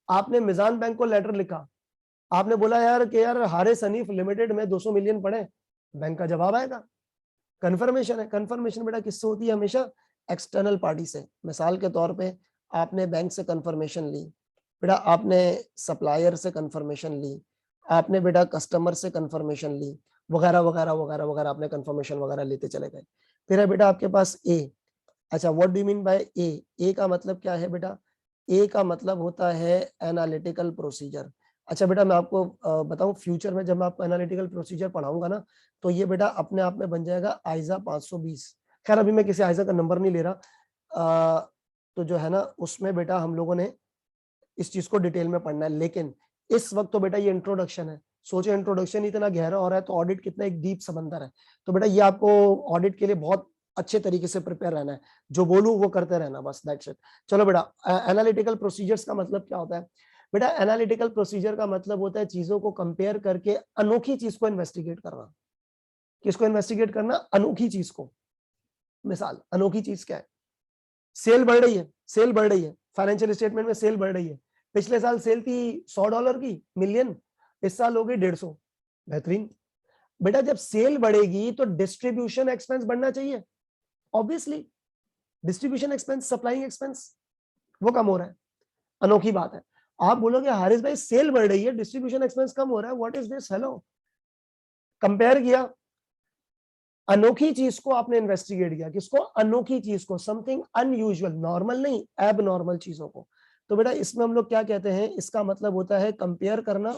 Speaker 1: आपने मिजान बैंक को लेटर लिखा, आपने बोला यार कि यार हारिस हनीफ लिमिटेड में 200 मिलियन पड़े। बैंक का जवाब आएगा, कंफर्मेशन है। कंफर्मेशन बेटा किससे होती है? हमेशा एक्सटर्नल पार्टी से। मिसाल के तौर पे आपने बैंक से कंफर्मेशन ली, बेटा आपने सप्लायर से कंफर्मेशन ली, आपने बेटा कस्टमर से कंफर्मेशन ली, वगैरह वगैरह वगैरह वगैरह, आपने कंफर्मेशन वगैरह लेते चले गए। फिर है बेटा आपके पास ए। अच्छा, what do you mean by A? A का मतलब क्या है बेटा? ए का मतलब होता है एनालिटिकल प्रोसीजर। अच्छा बेटा मैं आपको बताऊं, फ्यूचर में जब मैं आपको एनालिटिकल प्रोसीजर पढ़ाऊंगा ना, तो ये बेटा अपने आप में बन जाएगा आइजा 520। खैर अभी मैं किसी आइजा का नंबर नहीं ले रहा। तो जो है ना उसमें बेटा हम लोगों ने इस चीज को डिटेल में पढ़ना है, लेकिन इस वक्त तो बेटा ये इंट्रोडक्शन है। सोचे इंट्रोडक्शन इतना गहरा हो रहा है तो ऑडिट कितना एक डीप समंदर है। तो बेटा ये आपको ऑडिट के लिए बहुत अच्छे तरीके से प्रिपेयर रहना है, जो बोलूं वो करते रहना, बस दैट्स इट। चलो बेटा, एनालिटिकल प्रोसीजर्स का मतलब क्या होता है बेटा? एनालिटिकल प्रोसीजर का मतलब होता है चीजों को कंपेयर करके अनोखी चीज को इन्वेस्टिगेट करना। किसको इन्वेस्टिगेट करना? अनोखी चीज को। मिसाल, अनोखी चीज क्या है? सेल बढ़ रही है, सेल बढ़ रही है, फाइनेंशियल स्टेटमेंट में सेल बढ़ रही है। पिछले साल सेल थी $100 की, मिलियन, इस साल हो गई 150। बेहतरीन। बेटा जब सेल बढ़ेगी तो डिस्ट्रीब्यूशन एक्सपेंस बढ़ना चाहिए, obviously. Distribution expense, supplying expense, वो कम हो रहा है। अनोखी बात है। आप बोलोगे हारिस भाई सेल बढ़ रही है, डिस्ट्रीब्यूशन एक्सपेंस कम हो रहा है, what is this? Hello, compare किया, अनोखी चीज को आपने इन्वेस्टिगेट किया। किसको? अनोखी चीज को, समथिंग अनयूजुअल, नॉर्मल नहीं, एब नॉर्मल चीजों को। तो बेटा इसमें हम लोग क्या कहते हैं? इसका मतलब होता है कंपेयर करना,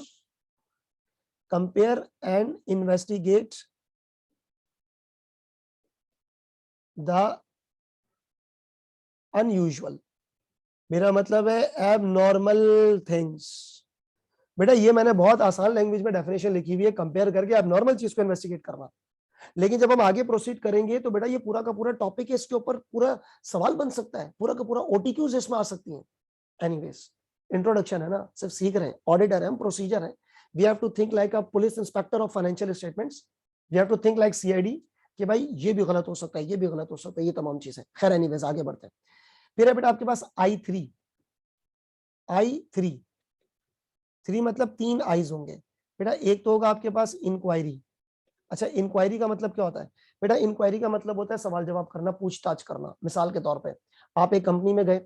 Speaker 1: compare and investigate the unusual. मेरा मतलब है एब नॉर्मल थिंग्स। बेटा ये मैंने बहुत आसान लैंग्वेज में डेफिनेशन लिखी हुई है, कंपेयर करके एब नॉर्मल चीज को इन्वेस्टिगेट करना। लेकिन जब हम आगे प्रोसीड करेंगे तो बेटा ये पूरा का पूरा टॉपिक है, इसके ऊपर पूरा सवाल बन सकता है, पूरा का पूरा ओटीक्यूज इसमें आ सकती हैं। एनीवेज, इंट्रोडक्शन है ना, सिर्फ सीख रहे हैं, ऑडिटर है हम, प्रोसीजर है। We have to think like a police inspector of financial statements, we have to think like CID, कि भाई ये भी गलत हो सकता है, ये भी गलत हो सकता है, ये तमाम चीजें। खैर एनीवेज आगे बढ़ते हैं। फिर है बेटा आपके पास I3। I3, 3 मतलब 3 आईज होंगे बेटा। एक तो होगा आपके पास इंक्वायरी। अच्छा, इंक्वायरी का मतलब क्या होता है? बेटा इंक्वायरी का मतलब होता है सवाल जवाब करना, पूछताछ करना। मिसाल के तौर पे आप एक कंपनी में गए,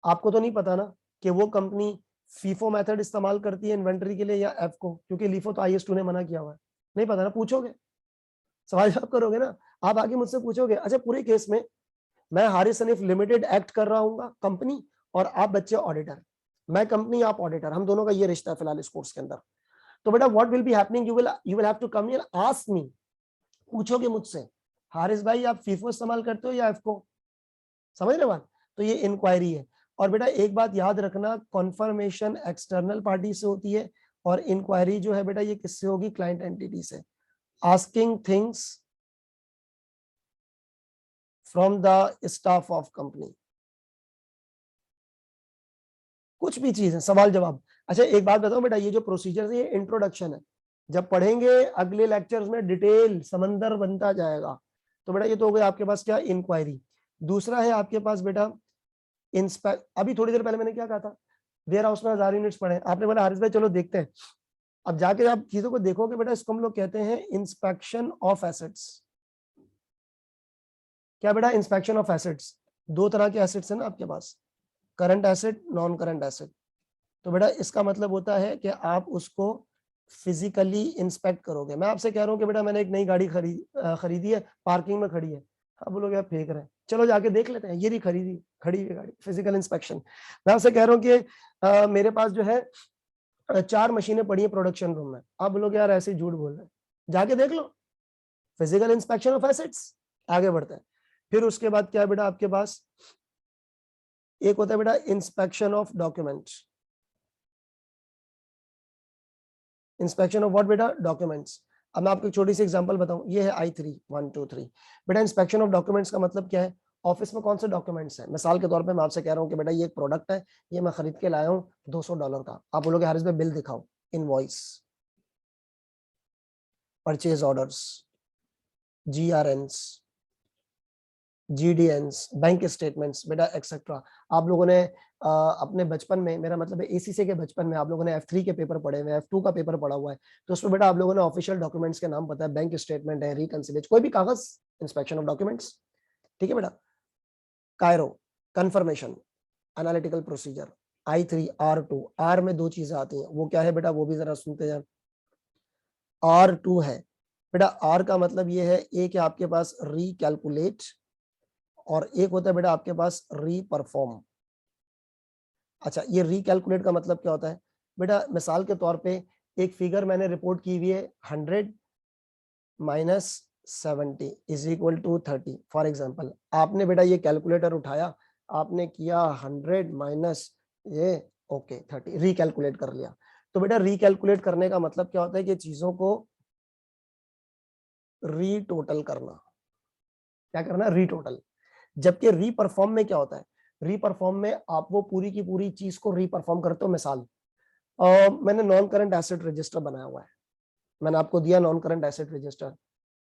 Speaker 1: आपको तो नहीं पता ना कि वो कंपनी फीफो मेथड इस्तेमाल करती है इन्वेंटरी के लिए या एफको, क्योंकि लीफो तो IS2 ने मना किया हुआ है। नहीं पता ना, पूछोगे, सवाल जवाब करोगे ना। आप आगे मुझसे पूछोगे, अच्छा पूरे केस में मैं हारिस हनीफ लिमिटेड एक्ट कर रहा हूँ कंपनी, और आप बच्चे ऑडिटर, मैं कंपनी आप ऑडिटर, हम दोनों का ये रिश्ता है फिलहाल इस कोर्स के अंदर। तो बेटा what will be happening, you will have to come here, ask me, पूछोगे मुझसे, हारिस भाई आप फीफो इस्तेमाल करते हो या एफको? समझ रहे बात? तो ये इंक्वायरी है। और बेटा एक बात याद रखना, कॉन्फर्मेशन एक्सटर्नल पार्टी से होती है, और इंक्वायरी जो है बेटा ये किससे होगी? क्लाइंट एंटिटी से। Asking things from the staff of company, कुछ भी चीज है, सवाल जवाब। अच्छा एक बात बताओ बेटा, ये जो प्रोसीजर है ये इंट्रोडक्शन है, जब पढ़ेंगे अगले लेक्चर्स में डिटेल समंदर बनता जाएगा। तो बेटा ये तो हो गया आपके पास क्या? इंक्वायरी। दूसरा है आपके पास बेटा इंस्पेक्ट। अभी थोड़ी देर पहले मैंने क्या कहा था? वेयर हाउस में 1000 यूनिट्स पड़े, आपने बोला हारिस भाई चलो देखते हैं। अब जाके आप चीजों को देखोगे बेटा, इसको हम लोग कहते हैं इंस्पेक्शन ऑफ एसेट्स। क्या बेटा? Inspection of assets. दो तरह के एसेट्स है ना आपके पास, current asset, non current asset. तो बेटा इसका मतलब होता है कि आप उसको फिजिकली इंस्पेक्ट करोगे। मैं आपसे कह रहा हूँ कि बेटा मैंने एक नई गाड़ी खरीदी है, पार्किंग में खड़ी है, आप बोलोगे आप फेंक रहे हैं, चलो जाके देख लेते हैं, ये नहीं खरीदी, खड़ी हुई गाड़ी, फिजिकल इंस्पेक्शन। मैं आपसे कह रहा हूँ कि मेरे पास जो है 4 मशीनें पड़ी है प्रोडक्शन रूम में, आप बोलोगे यार ऐसे ही झूठ बोल रहे हैं, जाके देख लो, फिजिकल इंस्पेक्शन ऑफ एसेट्स। आगे बढ़ते हैं। फिर उसके बाद क्या है बेटा आपके पास? एक होता है बेटा inspection of documents. Inspection of what बेटा? डॉक्यूमेंट्स। अब मैं आपको एक छोटी सी एग्जांपल बताऊं, ये है I3 1 2 3। बेटा इंस्पेक्शन ऑफ डॉक्यूमेंट्स का मतलब क्या है? ऑफिस में कौन से डॉक्यूमेंट्स हैं? मिसाल के तौर पे मैं आपसे कह रहा हूं कि बेटा ये एक प्रोडक्ट है, ये मैं खरीद के लाया हूं $200 का, आप बोलोगे हारिस भाई बिल दिखाओ, invoice, purchase orders, GRNs, GDNs, bank statements बेटा एक्सेट्रा। आप लोगों ने अपने बचपन में, मेरा मतलब है ACC के बचपन में, आप लोगों ने F3 के पेपर पढ़े हुए हैं, F2 का पेपर पढ़ा हुआ है, तो उसमें बेटा आप लोगों ने ऑफिशियल डॉक्यूमेंट्स के नाम पता है, बैंक स्टेटमेंट है, रिकंसिलिएशन, कोई भी कागज, इंस्पेक्शन ऑफ डॉक्यूमेंट्स। ठीक है बेटा। Cairo, confirmation, analytical procedure. I3 R2, R में 2 चीजें आती हैं, वो क्या है बेटा? वो भी जरा सुनते जाए। R2 है बेटा, R का मतलब ये है, एक है आपके पास रिकैलकुलेट, और एक होता है बेटा आपके पास रीपरफॉर्म। अच्छा, ये रिकैलकुलेट का मतलब क्या होता है बेटा? मिसाल के तौर पे एक फिगर मैंने रिपोर्ट की हुई है, 100 minus 70 is equal to 30। For example आपने बेटा ये कैलकुलेटर उठाया, आपने किया 100 माइनस ये, ओके 30, रिकैलकुलेट कर लिया। तो बेटा रिकैलकुलेट करने का मतलब क्या होता है? कि चीजों को रीटोटल करना। क्या करना? रीटोटल। जबकि रीपरफॉर्म में क्या होता है? रीपरफॉर्म में आप वो पूरी की पूरी चीज को रीपरफॉर्म करते हो। मिसाल, मैंने नॉन करंट एसेट रजिस्टर बनाया हुआ है, मैंने आपको दिया नॉन करंट एसेट रजिस्टर।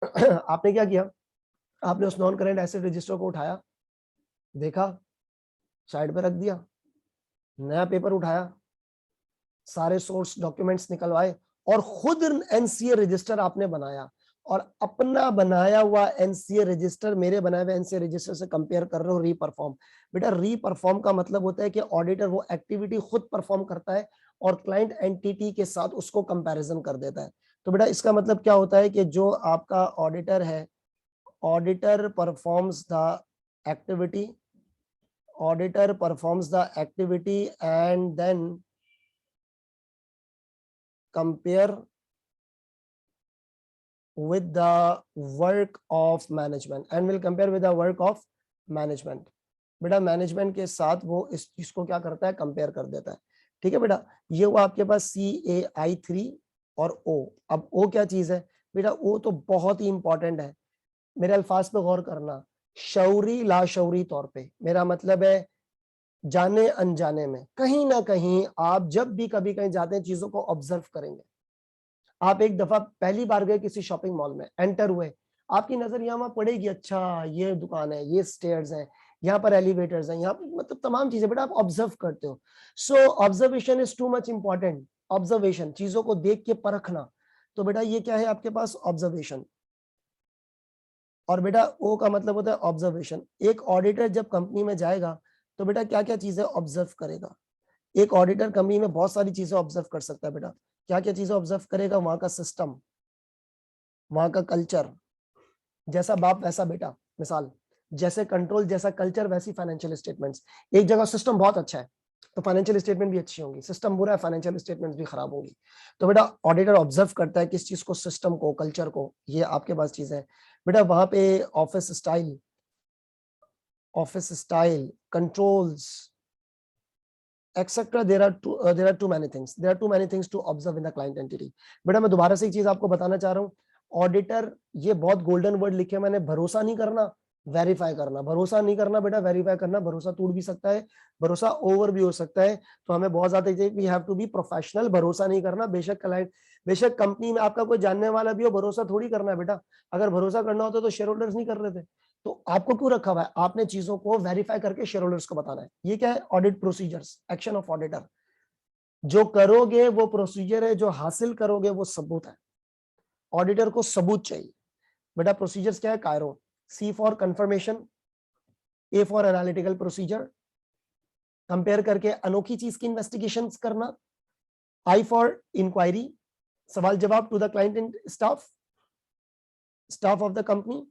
Speaker 1: आपने क्या किया, आपने उस नॉन करंट एसेट रजिस्टर को उठाया, देखा, साइड पे रख दिया, नया पेपर उठाया, सारे सोर्स डॉक्यूमेंट्स निकलवाए और खुद एनसीए रजिस्टर आपने बनाया और अपना बनाया हुआ एनसीए रजिस्टर मेरे बनाए हुए एनसीए रजिस्टर से कंपेयर कर रहे हो रीपरफॉर्म। बेटा रीपरफॉर्म का मतलब होता है कि ऑडिटर वो एक्टिविटी खुद परफॉर्म करता है और क्लाइंट एंटिटी के साथ उसको कंपैरिजन कर देता है। तो बेटा इसका मतलब क्या होता है कि जो आपका ऑडिटर है, auditor performs the activity, auditor performs the activity and then compare with the work of management and will compare with the work of management। बेटा मैनेजमेंट के साथ वो इस चीज को क्या करता है, कंपेयर कर देता है। ठीक है बेटा, ये हुआ आपके पास CAI3 और O। अब O क्या चीज है बेटा, O तो बहुत ही इंपॉर्टेंट है, मेरे अल्फाज पे गौर करना, शौरी लाशौरी तौर पे, मेरा मतलब है जाने अनजाने में कहीं ना कहीं आप जब भी कभी कहीं जाते हैं चीजों को ऑब्जर्व करेंगे। आप एक दफा पहली बार गए किसी शॉपिंग मॉल में, एंटर हुए, आपकी नजर यहाँ वहां पड़ेगी, अच्छा ये दुकान है, ये स्टेयर्स हैं, यहाँ पर एलिवेटर्स हैं, यहाँ पर मतलब तमाम चीजें बेटा आप ऑब्जर्व करते हो। So observation is too much important. Observation, चीजों को देख के परखना। तो बेटा ये क्या है आपके पास, ऑब्जर्वेशन। और बेटा ओ का मतलब होता है ऑब्जर्वेशन। एक ऑडिटर जब कंपनी में जाएगा तो बेटा क्या क्या चीजें ऑब्जर्व करेगा। एक ऑडिटर कंपनी में बहुत सारी चीजें ऑब्जर्व कर सकता है बेटा। क्या क्या चीजें ऑब्जर्व करेगा, वहां का सिस्टम, वहां का कल्चर, जैसा बाप वैसा बेटा, मिसाल जैसे कंट्रोल जैसा कल्चर वैसी फाइनेंशियल स्टेटमेंट्स। एक जगह सिस्टम बहुत अच्छा है तो फाइनेंशियल स्टेटमेंट भी अच्छी होंगी, सिस्टम बुरा है फाइनेंशियल स्टेटमेंट्स भी खराब होंगी। तो बेटा ऑडिटर ऑब्जर्व करता है किस चीज को, सिस्टम को, कल्चर को, ये आपके पास चीज है बेटा। वहां पे office style, controls etcetera, there are too many things to observe in the client entity. बेटा मैं दोबारा से एक चीज आपको बताना चाह रहा हूँ, ऑडिटर, ये बहुत गोल्डन वर्ड लिखे मैंने, भरोसा नहीं करना, वेरीफाई करना। भरोसा नहीं करना बेटा, वेरीफाई करना। भरोसा टूट भी सकता है, भरोसा ओवर भी हो सकता है, तो हमें बहुत ज्यादा we have to be professional. भरोसा नहीं करना, बेशक क्लाइंट, बेशक कंपनी में आपका कोई जानने वाला भी हो, भरोसा थोड़ी करना है बेटा। अगर भरोसा करना होता तो शेयर होल्डर्स नहीं कर रहे थे, तो आपको क्यों रखा हुआ है, आपने चीजों को वेरीफाई करके शेयर होल्डर्स को बताना है। ये क्या है, audit procedures, action of auditor. जो करोगे वो प्रोसीजर है, जो हासिल करोगे वो सबूत है। ऑडिटर को सबूत चाहिए बेटा। प्रोसीजर्स क्या है, Cairo, C for confirmation, A for analytical procedure, compare करके अनोखी चीज की इन्वेस्टिगेशन करना, I फॉर इंक्वायरी, सवाल जवाब to the client and staff of the company,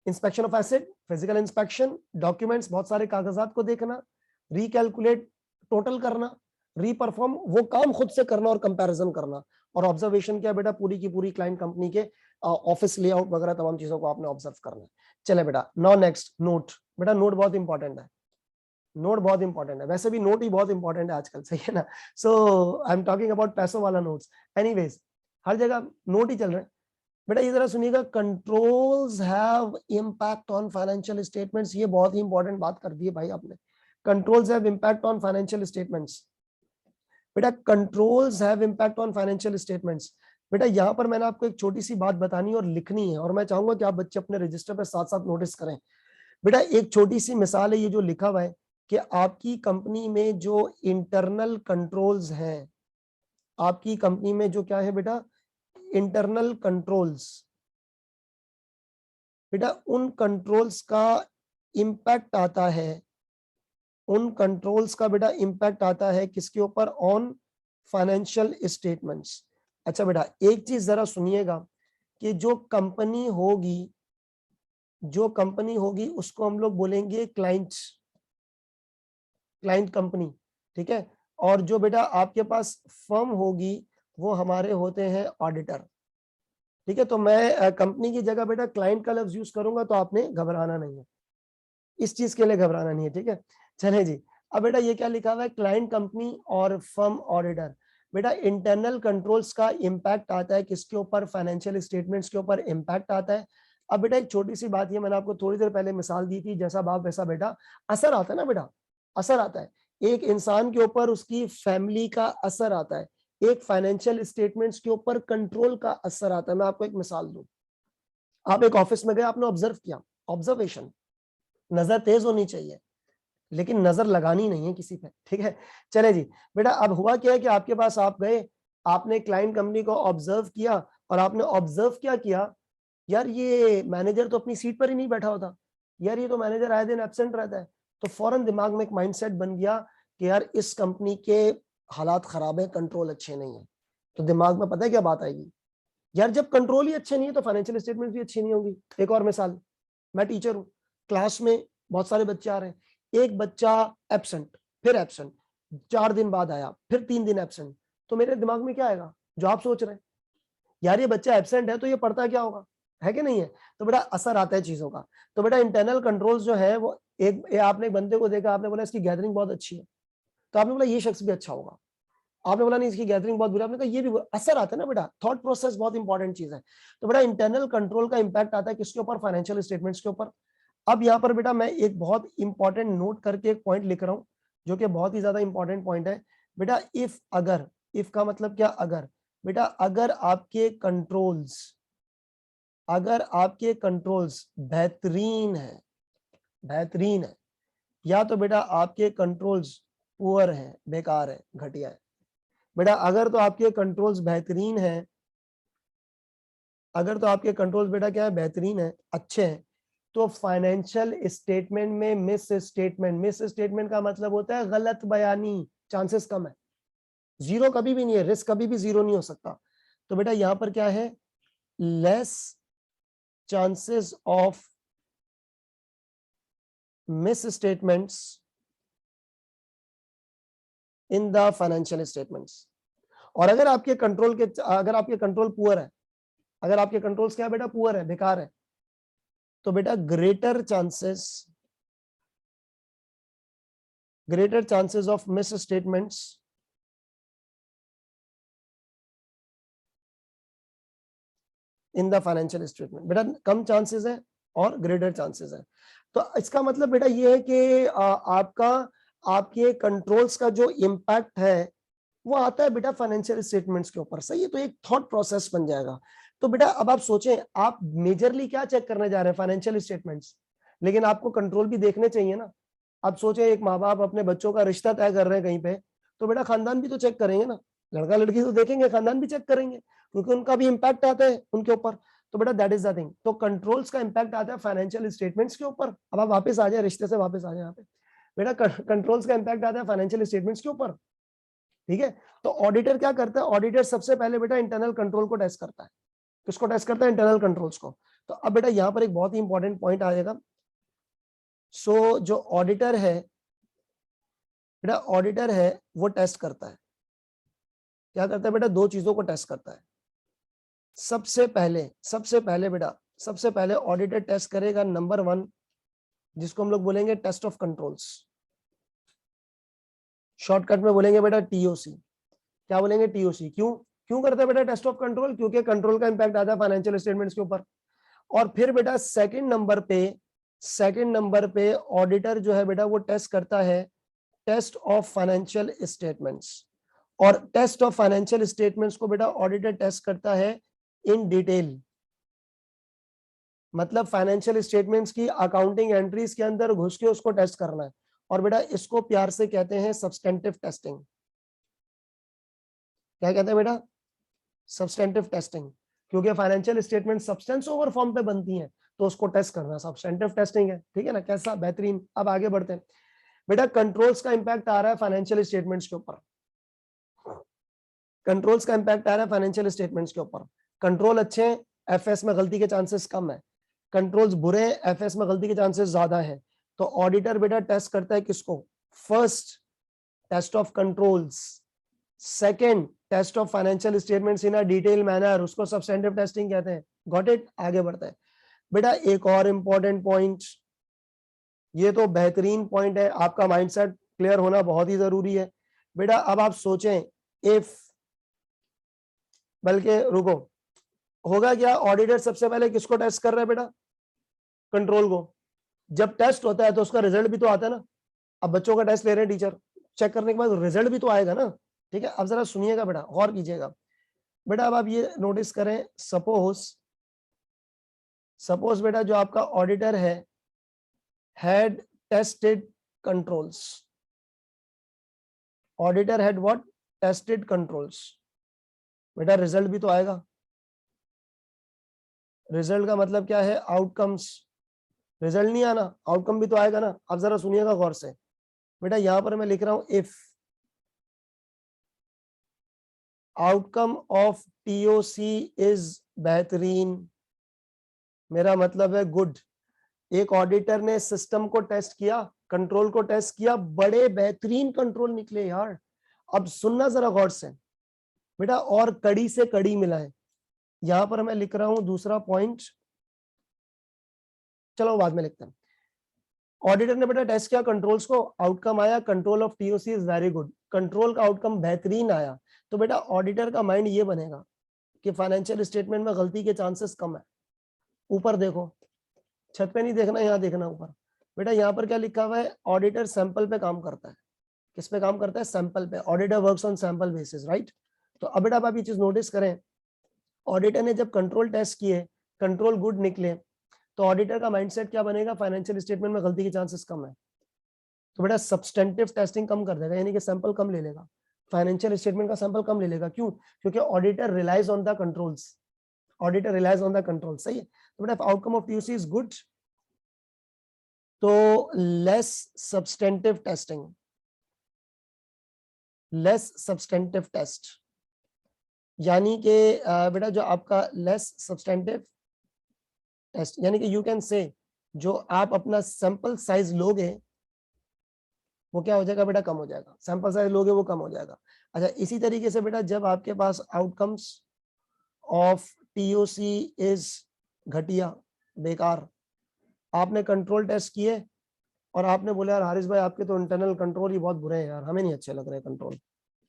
Speaker 1: inspection of asset, physical inspection, documents, बहुत सारे कागजात को देखना, रिकैलकुलेट, टोटल करना, रीपरफॉर्म, वो काम खुद से करना और कंपैरिजन करना। और ऑब्जर्वेशन क्या बेटा, पूरी की पूरी क्लाइंट कंपनी के ऑफिस लेआउट वगैरह तमाम चीजों को आपने ऑब्जर्व करना है। चले बेटा, नाउ नेक्स्ट, नोट। बेटा नोट बहुत इंपॉर्टेंट है, नोट बहुत इंपॉर्टेंट है, वैसे भी नोट ही बहुत इंपॉर्टेंट है आजकल, सही है ना। सो आई एम टॉकिंग अबाउट पैसों वाला नोट्स। एनीवेज, हर जगह नोट ही चल रहे हैं बेटा। ये जरा सुनिएगा, controls have impact on financial statements. ये बहुत ही इंपॉर्टेंट बात कर दी है भाई आपने। Controls have impact on financial statements. बेटा controls have impact on financial statements. बेटा यहाँ पर मैंने आपको एक छोटी सी बात बतानी और लिखनी है, और मैं चाहूंगा कि आप बच्चे अपने रजिस्टर पर साथ साथ नोटिस करें। बेटा एक छोटी सी मिसाल है, ये जो लिखा हुआ है कि आपकी कंपनी में जो इंटरनल कंट्रोल्स हैं, आपकी कंपनी में जो क्या है बेटा, इंटरनल कंट्रोल्स, बेटा उन कंट्रोल्स का इंपैक्ट आता है, उन कंट्रोल्स का बेटा इंपैक्ट आता है किसके ऊपर, ऑन फाइनेंशियल स्टेटमेंट्स। अच्छा बेटा एक चीज जरा सुनिएगा कि जो कंपनी होगी, जो कंपनी होगी उसको हम लोग बोलेंगे क्लाइंट्स, क्लाइंट कंपनी, ठीक है। और जो बेटा आपके पास फर्म होगी वो हमारे होते हैं ऑडिटर, ठीक है। तो मैं कंपनी की जगह बेटा क्लाइंट का लफ्ज यूज करूंगा, तो आपने घबराना नहीं है, इस चीज के लिए घबराना नहीं है, ठीक है। चले जी, अब बेटा ये क्या लिखा हुआ है, क्लाइंट कंपनी और फर्म ऑडिटर। बेटा इंटरनल कंट्रोल्स का इंपैक्ट आता है किसके ऊपर, फाइनेंशियल स्टेटमेंट्स के ऊपर इंपैक्ट आता है। अब बेटा एक छोटी सी बात, ये मैंने आपको थोड़ी देर पहले मिसाल दी थी, जैसा बाप वैसा बेटा, असर आता है ना बेटा, असर आता है। एक इंसान के ऊपर उसकी फैमिली का असर आता है, एक फाइनेंशियल स्टेटमेंट्स के ऊपर कंट्रोल का असर आता है। मैं आपको एक मिसाल दूं, आप एक ऑफिस में गए, आपने ऑब्जर्व किया, ऑब्जर्वेशन, नजर तेज होनी चाहिए लेकिन नजर लगानी नहीं है किसी पे, ठीक है। चले जी बेटा, अब हुआ क्या है कि आपके पास आप गए, आपने क्लाइंट कंपनी को ऑब्जर्व किया और आपने ऑब्जर्व क्या किया, यार ये मैनेजर तो अपनी सीट पर ही नहीं बैठा होता, यार ये तो मैनेजर आए दिन एब्सेंट रहता है। तो फौरन दिमाग में एक माइंडसेट बन गया कि यार इस कंपनी के हालात खराब है, कंट्रोल अच्छे नहीं है। तो दिमाग में पता है क्या बात आएगी, यार जब कंट्रोल ही अच्छे नहीं है तो फाइनेंशियल स्टेटमेंट भी अच्छी नहीं होगी। एक और मिसाल, मैं टीचर हूँ, क्लास में बहुत सारे बच्चे आ रहे हैं, एक बच्चा एब्सेंट, फिर एब्सेंट, 4 दिन बाद आया, फिर 3 दिन एब्सेंट, तो मेरे दिमाग में क्या आएगा, जो आप सोच रहे हैं, यार ये बच्चा एब्सेंट है तो ये पढ़ता क्या होगा, है कि नहीं है। तो बेटा असर आता है चीजों का। तो बेटा इंटरनल कंट्रोल्स जो है वो आपने एक बंदे को देखा, आपने बोला इसकी गैदरिंग बहुत अच्छी है, तो आपने बोला ये शख्स भी अच्छा होगा। आपने बोला नहीं इसकी गैदरिंग बहुत बुरी, आपने कहा ये भी असर आता है ना बेटा। थॉट प्रोसेस बहुत इंपॉर्टेंट चीज है। तो बेटा इंटरनल कंट्रोल का इंपैक्ट आता है किसके ऊपर, फाइनेंशियल स्टेटमेंट्स के ऊपर। अब यहाँ पर बेटा मैं एक बहुत इंपॉर्टेंट नोट करके एक पॉइंट लिख रहा हूँ जो कि बहुत ही ज्यादा इंपॉर्टेंट पॉइंट है बेटा। इफ अगर, इफ का मतलब क्या, अगर बेटा, अगर आपके कंट्रोल्स, अगर आपके कंट्रोल्स बेहतरीन है, बेहतरीन है, या तो बेटा आपके कंट्रोल्स पुअर है, बेकार है, घटिया है। बेटा अगर तो आपके कंट्रोल्स बेहतरीन है, अगर तो आपके कंट्रोल्स बेटा क्या है, बेहतरीन है, अच्छे हैं, तो फाइनेंशियल स्टेटमेंट में मिस स्टेटमेंट, मिस स्टेटमेंट का मतलब होता है गलत बयानी, चांसेस कम है। जीरो कभी भी नहीं है, रिस्क कभी भी जीरो नहीं हो सकता। तो बेटा यहां पर क्या है, less chances of miss statements in the financial statements. और अगर आपके कंट्रोल के, अगर आपके कंट्रोल पुअर है, अगर आपके कंट्रोल्स क्या है बेटा, पुअर है, बेकार है, तो बेटा greater chances of miss statements in the financial statement. बेटा कम चांसेस है और ग्रेटर चांसेस है। तो इसका मतलब बेटा ये है कि आपका, आपके कंट्रोल्स का जो इम्पैक्ट है वो आता है बेटा फाइनेंशियल स्टेटमेंट्स के ऊपर। सही है, तो एक थॉट प्रोसेस बन जाएगा। तो बेटा अब आप सोचें, आप मेजरली क्या चेक करने जा रहे हैं, फाइनेंशियल स्टेटमेंट्स, लेकिन आपको कंट्रोल भी देखने चाहिए ना। आप सोचें एक माँ बाप अपने बच्चों का रिश्ता तय कर रहे हैं कहीं पे, तो बेटा खानदान भी तो चेक करेंगे ना, लड़का लड़की तो देखेंगे, खानदान भी चेक करेंगे क्योंकि उनका भी इम्पैक्ट आता है उनके ऊपर। तो बेटा दैट इज द थिंग। तो कंट्रोल्स का इम्पैक्ट आता है फाइनेंशियल स्टेटमेंट्स के ऊपर। अब आप वापस आ जाए, रिश्ते से वापस आ जाए यहाँ पे, बेटा कंट्रोल्स का इम्पैक्ट आता है फाइनेंशियल स्टेटमेंट्स के ऊपर, ठीक है। तो ऑडिटर क्या करता है, ऑडिटर सबसे पहले बेटा इंटरनल कंट्रोल को टेस्ट करता है। किसको टेस्ट करता है, इंटरनल कंट्रोल्स को। तो अब बेटा यहाँ पर एक बहुत ही इंपॉर्टेंट पॉइंट आएगा। सो जो ऑडिटर है बेटा, ऑडिटर है वो टेस्ट करता है, क्या करता है बेटा, दो चीजों को टेस्ट करता है। सबसे पहले बेटा, सबसे पहले ऑडिटर टेस्ट करेगा नंबर 1, जिसको हम लोग बोलेंगे टेस्ट ऑफ कंट्रोल्स, शॉर्टकट में बोलेंगे बेटा टीओसी। क्या बोलेंगे, टीओसी। क्यों क्यों करता है बेटा टेस्ट ऑफ कंट्रोल, क्योंकि कंट्रोल का इंपैक्ट आता है फाइनेंशियल स्टेटमेंट्स के ऊपर। और फिर बेटा सेकंड नंबर पे ऑडिटर जो है बेटा वो टेस्ट करता है टेस्ट ऑफ फाइनेंशियल स्टेटमेंट्स। और टेस्ट ऑफ फाइनेंशियल स्टेटमेंट्स को बेटा ऑडिटर टेस्ट करता है इन डिटेल, मतलब फाइनेंशियल स्टेटमेंट्स की अकाउंटिंग एंट्रीज के अंदर घुस के उसको टेस्ट करना है। और बेटा इसको प्यार से कहते हैं सब्सटेंटिव टेस्टिंग। क्या कहते हैं बेटा, सब्सटेंटिव टेस्टिंग। क्योंकि financial statement substance over form पे बनती हैं, तो उसको टेस्ट करना सब्सटेंटिव टेस्टिंग है, ठीक है ना। कैसा बेहतरीन। अब आगे बढ़ते हैं बेटा, कंट्रोल्स का इंपैक्ट आ रहा है फाइनेंशियल स्टेटमेंट्स के ऊपर। कंट्रोल्स का इंपैक्ट आ रहा है फाइनेंशियल स्टेटमेंट्स के ऊपर। कंट्रोल अच्छे हैं, एफएस में गलती के चांसेस कम है। कंट्रोल्स बुरे हैं, एफएस में गलती के चांसेस ज्यादा है। तो ऑडिटर बेटा टेस्ट करता है किसको, first test of controls, second test of financial statements in a detail manner, उसको सब्सटेंटिव टेस्टिंग कहते हैं। Got it. आगे बढ़ता है बेटा, एक और इंपॉर्टेंट पॉइंट, ये तो बेहतरीन पॉइंट है, आपका माइंडसेट क्लियर होना बहुत ही जरूरी है बेटा। अब आप सोचें, इफ, बल्कि रुको, होगा क्या, ऑडिटर सबसे पहले किसको टेस्ट कर रहा है बेटा, कंट्रोल को। जब टेस्ट होता है तो उसका रिजल्ट भी तो आता है ना। अब बच्चों का टेस्ट ले रहे हैं टीचर, चेक करने के बाद रिजल्ट भी तो आएगा ना। ठीक है, अब जरा सुनिएगा बेटा, गौर कीजिएगा बेटा। अब आप ये नोटिस करें, सपोज बेटा जो आपका ऑडिटर है had tested controls, auditor had what? Tested controls. बेटा रिजल्ट भी तो आएगा, रिजल्ट का मतलब क्या है? आउटकम्स। रिजल्ट नहीं आना, आउटकम भी तो आएगा ना। अब जरा सुनिएगा गौर से बेटा, यहां पर मैं लिख रहा हूं if outcome of TOC is बेहतरीन, मेरा मतलब है गुड। एक ऑडिटर ने सिस्टम को टेस्ट किया, कंट्रोल को टेस्ट किया, बड़े बेहतरीन कंट्रोल निकले यार। अब सुनना जरा गौर से बेटा, और कड़ी से कड़ी मिला है। यहां पर मैं लिख रहा हूं दूसरा पॉइंट, चलो बाद में लिखते हैं। ऑडिटर ने बेटा टेस्ट किया कंट्रोल्स को, आउटकम आया control of TOC is very good, control का आउटकम बेहतरीन आया। तो बेटा ऑडिटर का माइंड ये बनेगा कि फाइनेंशियल स्टेटमेंट में गलती के चांसेस कम है। ऊपर देखो, छत पे नहीं देखना, यहाँ देखना ऊपर। बेटा यहाँ पर क्या लिखा हुआ है? ऑडिटर सैंपल पे काम करता है। किस पे काम करता है? सैंपल पे। Auditor works on sample basis, right. तो अब बेटा आप ये चीज नोटिस करें, ऑडिटर ने जब कंट्रोल टेस्ट किए, कंट्रोल गुड निकले, तो ऑडिटर का माइंडसेट क्या बनेगा? फाइनेंशियल स्टेटमेंट में गलती के चांसेस कम है, तो बेटा सब्सटेंटिव टेस्टिंग कम कर देगा, यानी कि सैंपल कम ले लेगा, फाइनेंशियल स्टेटमेंट का सैंपल कम ले लेगा। क्यों? क्योंकि auditor relies on the controls, auditor relies on the control. सही है। तो बेटा outcome of TOC is good, तो less substantive testing, less substantive test, यानी कि बेटा जो आपका लेस सब्सटेंटिव टेस्ट, यानी कि यू कैन से जो आप अपना सैंपल साइज लोगे वो क्या हो जाएगा बेटा? कम हो जाएगा। सैंपल साइज लोगे वो कम हो जाएगा। अच्छा, इसी तरीके से बेटा जब आपके पास आउटकम्स ऑफ टीओसी इज घटिया, बेकार, आपने कंट्रोल टेस्ट किए और आपने बोला यार हारिस भाई आपके तो इंटरनल कंट्रोल ही बहुत बुरे हैं यार, हमें नहीं अच्छे लग रहे कंट्रोल।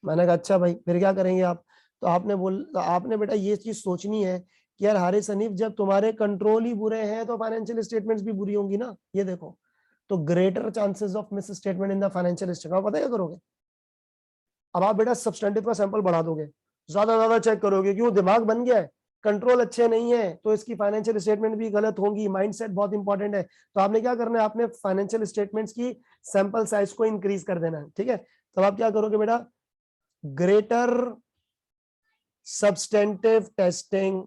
Speaker 1: मैंने कहा अच्छा भाई फिर क्या करेंगे आप? तो आपने बेटा ये चीज सोचनी है कि यार हारिस हनीफ जब तुम्हारे कंट्रोल ही बुरे हैं तो फाइनेंशियल स्टेटमेंट्स भी बुरी होंगी ना। ये देखो, तो greater chances of miss statement in the financial statement. पता क्या करोगे? अब आप बेटा सब्सटेंटिव का सैंपल बढ़ा दोगे, ज्यादा चेक करोगे, क्यों? दिमाग बन गया है, कंट्रोल अच्छे नहीं है तो इसकी फाइनेंशियल स्टेटमेंट भी गलत होंगी। माइंडसेट बहुत इंपॉर्टेंट है। तो आपने क्या करना है? आपने फाइनेंशियल स्टेटमेंट्स की सैंपल साइज को इंक्रीज कर देना है, ठीक है। तो आप क्या करोगे बेटा? ग्रेटर सब्सटेंटिव टेस्टिंग,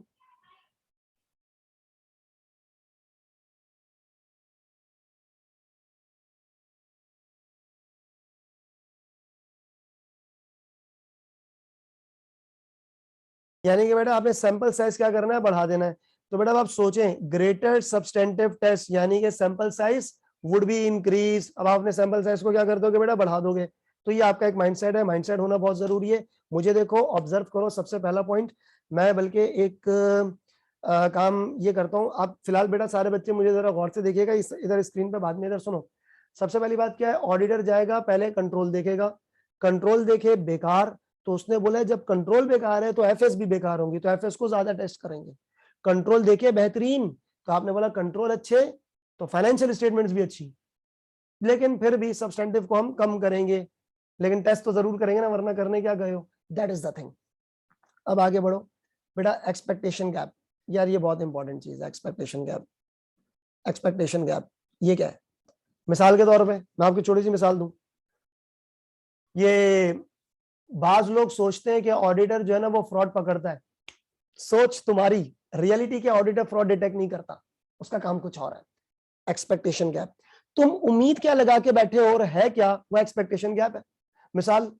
Speaker 1: यानी कि बेटा आपने सैंपल साइज क्या करना है? बढ़ा देना है। तो बेटा आप सोचें, ग्रेटर सब्सटेंटिव टेस्ट यानी कि sample size would be increase. अब आपने सैंपल साइज को क्या कर दोगे बेटा? बढ़ा दोगे। तो ये आपका एक माइंडसेट है, माइंडसेट होना बहुत जरूरी है। मुझे देखो ऑब्जर्व करो, सबसे पहला पॉइंट मैं बल्कि एक काम ये करता हूँ। आप फिलहाल बेटा सारे बच्चे मुझे जरा गौर से देखिएगा, इधर स्क्रीन पे, बाद में इधर सुनो। सबसे पहली बात क्या है? ऑडिटर जाएगा पहले कंट्रोल देखेगा, कंट्रोल देखे बेकार, तो उसने बोला जब कंट्रोल बेकार है तो एफएस भी बेकार होंगी, तो एफएस को ज्यादा टेस्ट करेंगे। कंट्रोल देखे बेहतरीन, तो आपने बोला कंट्रोल अच्छे तो फाइनेंशियल स्टेटमेंट्स भी अच्छी, लेकिन फिर भी सब्सटेंटिव को हम कम करेंगे, लेकिन टेस्ट तो जरूर करेंगे ना, वरना करने क्या गए हो? That is the thing. अब आगे बढ़ो बेटा, एक्सपेक्टेशन गैप। यार ये बहुत इंपॉर्टेंट चीज है, एक्सपेक्टेशन गैप। एक्सपेक्टेशन गैप ये क्या है? मिसाल के तौर पे मैं आपको छोटी सी मिसाल दूं। ये बाज लोग सोचते हैं कि ऑडिटर जो है ना वो फ्रॉड पकड़ता है। सोच तुम्हारी, रियलिटी के ऑडिटर फ्रॉड डिटेक्ट नहीं करता, उसका काम कुछ और है। एक्सपेक्टेशन गैप, तुम उम्मीद क्या लगा के बैठे हो और है क्या, वो एक्सपेक्टेशन गैप है। मिसाल,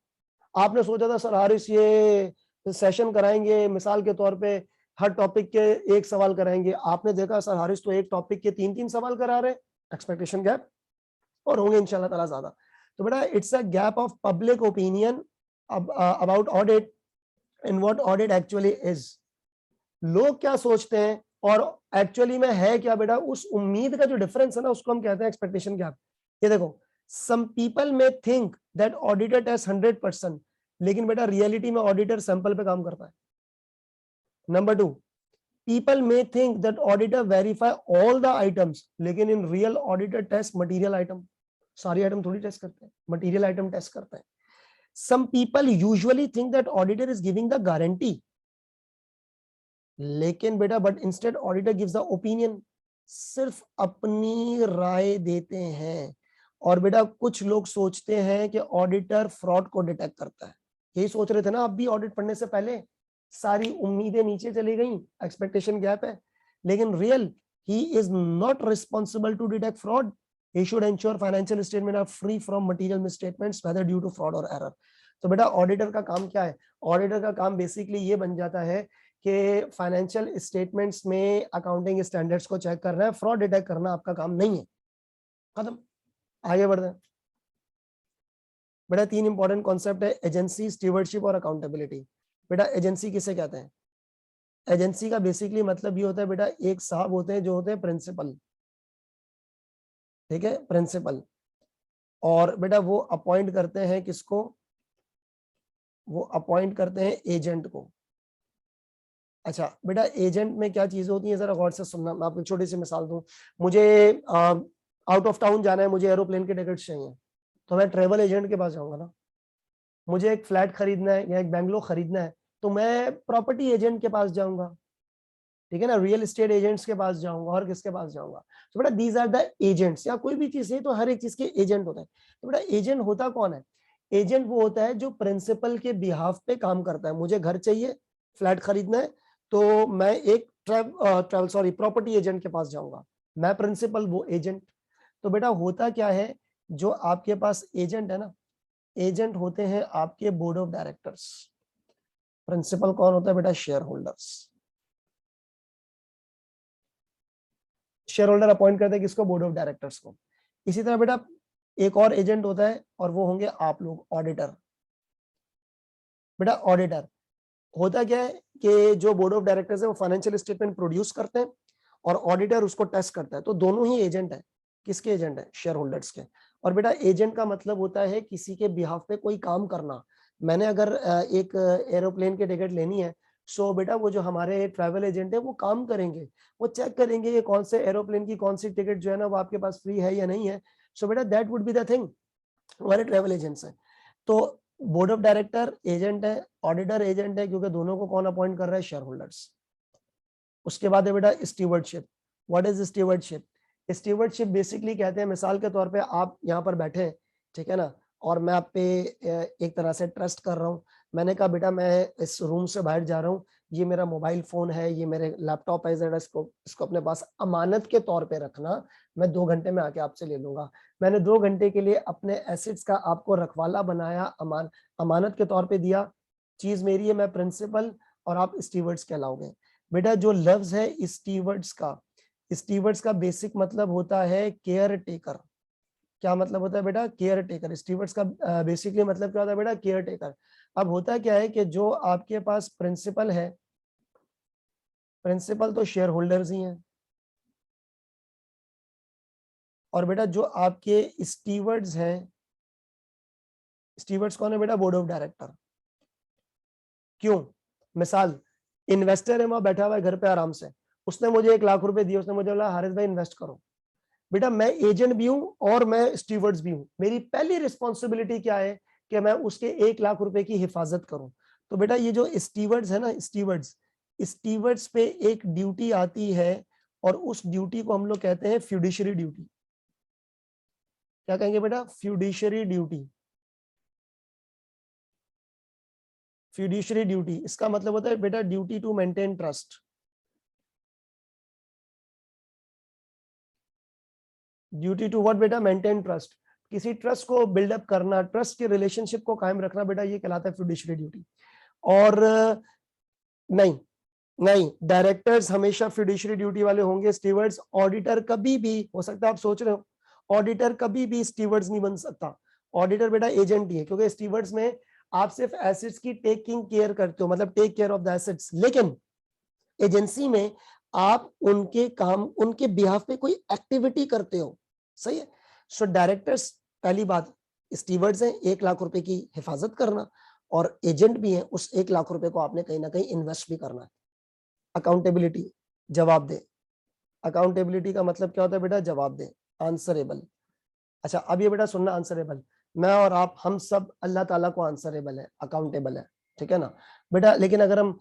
Speaker 1: आपने सोचा था सर हारिस ये सेशन कराएंगे, मिसाल के तौर पे हर टॉपिक के एक सवाल कराएंगे, आपने देखा सर हारिस तो एक टॉपिक के 3-3 सवाल करा रहे। एक्सपेक्टेशन गैप, और होंगे इंशाल्लाह ताला ज्यादा। तो बेटा it's a gap of public opinion about audit and what audit actually is. लोग क्या सोचते हैं और एक्चुअली में है क्या बेटा, उस उम्मीद का जो डिफरेंस है ना उसको हम कहते हैं एक्सपेक्टेशन गैप। ये देखो, some people may think that auditor test 100%, लेकिन बेटा रियलिटी में ऑडिटर सैंपल पे काम करता है। Number 2, people may think that auditor verify all the items, लेकिन in real auditor test material item, सारी आइटम थोड़ी टेस्ट करते हैं, मटेरियल आइटम टेस्ट करते हैं। some people usually think that auditor is giving the guarantee, लेकिन बेटा but instead auditor gives the opinion, सिर्फ अपनी राय देते हैं। और बेटा कुछ लोग सोचते हैं कि ऑडिटर फ्रॉड को डिटेक्ट करता है, यही सोच रहे थे ना आप भी ऑडिट पढ़ने से पहले, सारी उम्मीदें नीचे चली गई, एक्सपेक्टेशन गैप है। लेकिन real he is not responsible to detect fraud, he should ensure financial statement are free from material misstatements whether due to fraud or error। तो बेटा ऑडिटर का काम क्या है? ऑडिटर का काम बेसिकली ये बन जाता है कि फाइनेंशियल स्टेटमेंट्स में अकाउंटिंग स्टैंडर्ड्स को चेक करना है, फ्रॉड डिटेक्ट करना आपका काम नहीं है, खत्म। आगे बढ़ते हैं बेटा, 3 इंपॉर्टेंट कॉन्सेप्ट है, एजेंसी, स्टीवर्डशिप और अकाउंटेबिलिटी। बेटा एजेंसी किसे कहते हैं? एजेंसी का बेसिकली मतलब ये होता है बेटा, एक साहब होते हैं जो होते हैं प्रिंसिपल, ठीक है, प्रिंसिपल, और बेटा वो अपॉइंट करते हैं किसको? वो अपॉइंट करते हैं एजेंट को। अच्छा बेटा एजेंट में क्या चीजें होती हैं, जरा गौर से सुनना, मैं आपको छोटी सी मिसाल दूं। मुझे आउट ऑफ टाउन जाना है, मुझे एरोप्लेन के टिकट चाहिए, तो मैं ट्रेवल एजेंट के पास जाऊंगा ना। मुझे एक फ्लैट खरीदना है या एक बेंगलो खरीदना है, तो मैं प्रॉपर्टी एजेंट के पास जाऊंगा, ठीक है ना, रियल एस्टेट एजेंट्स के पास जाऊंगा, और किसके पास जाऊंगा? तो बेटा दीज आर द एजेंट्स। या कोई भी चीज है तो हर एक चीज के एजेंट होता है। तो बेटा एजेंट होता कौन है? एजेंट वो होता है जो प्रिंसिपल के बिहाफ पे काम करता है। मुझे घर चाहिए, फ्लैट खरीदना है, तो मैं एक प्रॉपर्टी एजेंट के पास जाऊंगा, मैं प्रिंसिपल, वो एजेंट। तो बेटा होता क्या है, जो आपके पास एजेंट है ना, एजेंट होते हैं आपके बोर्ड ऑफ डायरेक्टर्स। प्रिंसिपल कौन होता है बेटा? Shareholders. Shareholder appoint करते हैं किसको? बोर्ड ऑफ डायरेक्टर्स को। इसी तरह बेटा एक और एजेंट होता है, और वो होंगे आप लोग, ऑडिटर। बेटा ऑडिटर होता क्या है कि जो बोर्ड ऑफ डायरेक्टर्स है वो फाइनेंशियल स्टेटमेंट प्रोड्यूस करते हैं, और ऑडिटर उसको टेस्ट करता है। तो दोनों ही एजेंट है। किसके एजेंट है? शेयर होल्डर्स के। और बेटा एजेंट का मतलब होता है किसी के बिहाफ पे कोई काम करना। मैंने अगर एक एरोप्लेन की टिकट लेनी है, सो बेटा वो जो हमारे ट्रैवल एजेंट है वो काम करेंगे, वो चेक करेंगे ये कौन से एरोप्लेन की कौन सी टिकट जो है ना वो आपके पास फ्री है या नहीं है। सो बेटा that would be the thing, हमारे ट्रैवल एजेंट्स हैं। तो बोर्ड ऑफ डायरेक्टर एजेंट है, ऑडिटर एजेंट है, क्योंकि दोनों को कौन अपॉइंट कर रहा है? Share holders. उसके बाद है बेटा stewardship. What is stewardship? Stewardship basically कहते हैं, मिसाल के तौर पे आप यहाँ पर बैठे हैं, ठीक है ना, और मैं आप पे एक तरह से ट्रस्ट कर रहा हूँ। मैंने कहा बेटा मैं इस रूम से बाहर जा रहा हूँ, ये मेरा मोबाइल फोन है, ये मेरे लैपटॉप है, जरा इसको अपने पास अमानत के तौर पे रखना, मैं 2 घंटे में आके आपसे ले लूंगा। मैंने 2 घंटे के लिए अपने एसेट्स का आपको रखवाला बनाया, अमानत के तौर पे दिया, चीज मेरी है, मैं प्रिंसिपल, और आप स्टीवर्ड्स कहलाओगे। बेटा जो लफ्ज है स्टीवर्ड्स का बेसिक मतलब होता है केयर टेकर। क्या मतलब होता है बेटा? Care taker. स्टीवर्ड्स का बेसिकली मतलब क्या होता है बेटा? Care taker. अब होता क्या है कि जो आपके पास प्रिंसिपल है, प्रिंसिपल तो शेयर होल्डर्स ही हैं, और बेटा जो आपके स्टीवर्ड्स हैं, स्टीवर्ड्स कौन है बेटा? Board of director. क्यों? मिसाल इन्वेस्टर है, वहां बैठा हुआ है घर पे आराम से, उसने मुझे 1 लाख रुपए दिए, उसने मुझे बोला हारिस भाई इन्वेस्ट करो। बेटा मैं एजेंट भी हूं और मैं स्टीवर्ड्स भी हूं। मेरी पहली रिस्पॉन्सिबिलिटी क्या है कि मैं उसके 1 लाख रुपए की हिफाजत करूं। तो बेटा ये जो स्टीवर्ड्स है ना, स्टीवर्ड्स पे एक ड्यूटी आती है, और उस ड्यूटी को हम लोग कहते हैं फ्यूडिशरी ड्यूटी। क्या कहेंगे बेटा? Fiduciary duty. फ्यूडिशरी ड्यूटी इसका मतलब होता है बेटा duty to maintain trust. Duty to what बेटा? Maintain trust. किसी ट्रस्ट को बिल्डअप करना, ट्रस्ट के रिलेशनशिप को कायम रखना, बेटा ये कहलाता है फिड्यूशियरी ड्यूटी। और नहीं नहीं, डायरेक्टर्स हमेशा फिड्यूशियरी ड्यूटी वाले होंगे। स्टीवर्ड्स, ऑडिटर कभी भी, हो सकता है आप सोच रहे हो, ऑडिटर कभी भी स्टीवर्ड्स नहीं बन सकता। ऑडिटर बेटा एजेंट ही है, क्योंकि स्टीवर्ड्स में आप सिर्फ एसेट्स की टेकिंग केयर करते हो, मतलब take care of the assets, लेकिन एजेंसी में आप उनके काम, उनके बिहाफ पे कोई एक्टिविटी करते हो, सही है। सो डायरेक्टर्स, पहली बात स्टीवर्ड्स हैं, 1 लाख रुपए की हिफाजत करना, और एजेंट भी हैं, उस 1 लाख रुपए को आपने कहीं ना कहीं इन्वेस्ट भी करना है। अकाउंटेबिलिटी, जवाब दे। अकाउंटेबिलिटी का मतलब क्या होता है बेटा? जवाब दे, आंसरेबल। अच्छा अब ये बेटा सुनना, आंसरेबल मैं और आप, हम सब अल्लाह ताला को आंसरेबल है, अकाउंटेबल है, ठीक है ना बेटा। लेकिन अगर हम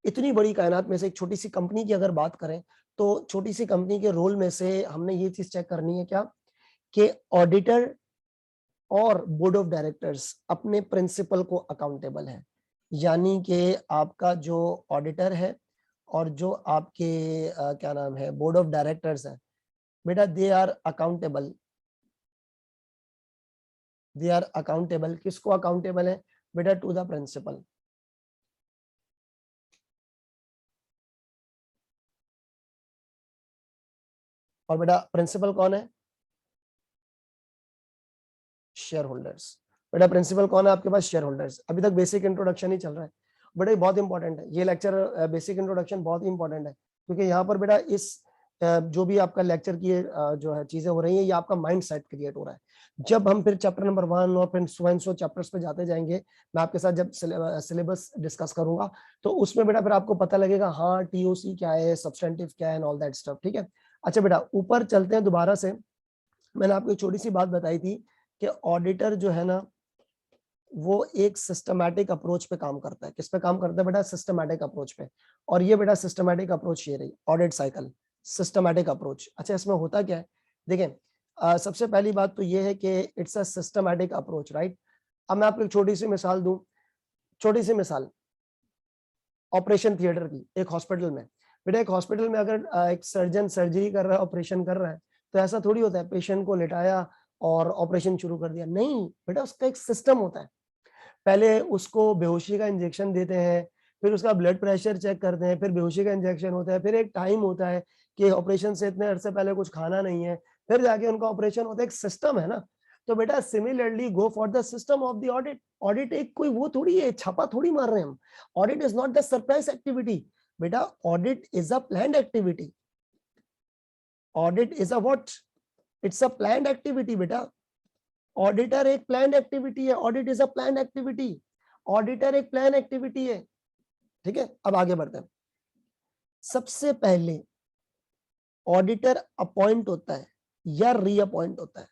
Speaker 1: इतनी बड़ी कायनात में से एक छोटी सी कंपनी की अगर बात करें, तो छोटी सी कंपनी के रोल में से हमने ये चीज चेक करनी है क्या, कि ऑडिटर और बोर्ड ऑफ डायरेक्टर्स अपने प्रिंसिपल को अकाउंटेबल है। यानी कि आपका जो ऑडिटर है और जो आपके क्या नाम है बोर्ड ऑफ डायरेक्टर्स है बेटा, they are accountable. They are accountable, किसको अकाउंटेबल है बेटा, टू द प्रिंसिपल। और बेटा प्रिंसिपल कौन है, शेयर होल्डर्स। बेटा प्रिंसिपल कौन है आपके पास, शेयर होल्डर्स। अभी तक बेसिक इंट्रोडक्शन ही चल रहा है बेटा, ये बहुत इंपॉर्टेंट है ये लेक्चर, बेसिक इंट्रोडक्शन बहुत ही इंपॉर्टेंट है, क्योंकि यहाँ पर बेटा इस जो भी आपका लेक्चर की जो है चीजें हो रही है, ये आपका माइंड सेट क्रिएट हो रहा है। जब हम फिर चैप्टर नंबर 1 और फिर 100 चैप्टर्स पे जाते जाएंगे, मैं आपके साथ जब सिलेबस डिस्कस करूंगा, तो उसमें बेटा फिर आपको पता लगेगा हाँ टीओसी क्या है, सब्सटेंटिव क्या है एंड ऑल दैट स्टफ, ठीक है। अच्छा बेटा ऊपर चलते हैं दोबारा से। मैंने आपको एक छोटी सी बात बताई थी कि ऑडिटर जो है ना, वो एक सिस्टमैटिक अप्रोच पे काम करता है। किस पे काम करता है बेटा, सिस्टमैटिक अप्रोच पे। और ये बेटा सिस्टमैटिक अप्रोच ये रही ऑडिट साइकिल, सिस्टमैटिक अप्रोच। अच्छा इसमें होता क्या है, देखें सबसे पहली बात तो ये है कि it's a systematic approach, right. अब मैं आपको एक छोटी सी मिसाल दूं, छोटी सी मिसाल ऑपरेशन थिएटर की। एक हॉस्पिटल में बेटा, एक हॉस्पिटल में अगर एक सर्जन सर्जरी कर रहा है, ऑपरेशन कर रहा है, तो ऐसा थोड़ी होता है पेशेंट को लिटाया और ऑपरेशन शुरू कर दिया, नहीं बेटा, उसका एक सिस्टम होता है। पहले उसको बेहोशी का इंजेक्शन देते हैं, फिर उसका ब्लड प्रेशर चेक करते हैं, फिर बेहोशी का इंजेक्शन होता है, फिर एक टाइम होता है कि ऑपरेशन से इतने अरसे पहले कुछ खाना नहीं है, फिर जाके उनका ऑपरेशन होता है, एक सिस्टम है ना। तो बेटा similarly go for the system of the audit. Audit एक कोई वो थोड़ी है, छापा थोड़ी मार रहे हैं हम। Audit is not the surprise activity बेटा, audit is a planned activity. Audit is a what, it's a planned activity बेटा। ऑडिटर एक प्लान एक्टिविटी है, audit is a plan activity. Auditor एक प्लान एक्टिविटी है, ठीक है। अब आगे बढ़ते हैं। सबसे पहले ऑडिटर अपॉइंट होता है या रीअपॉइंट होता है।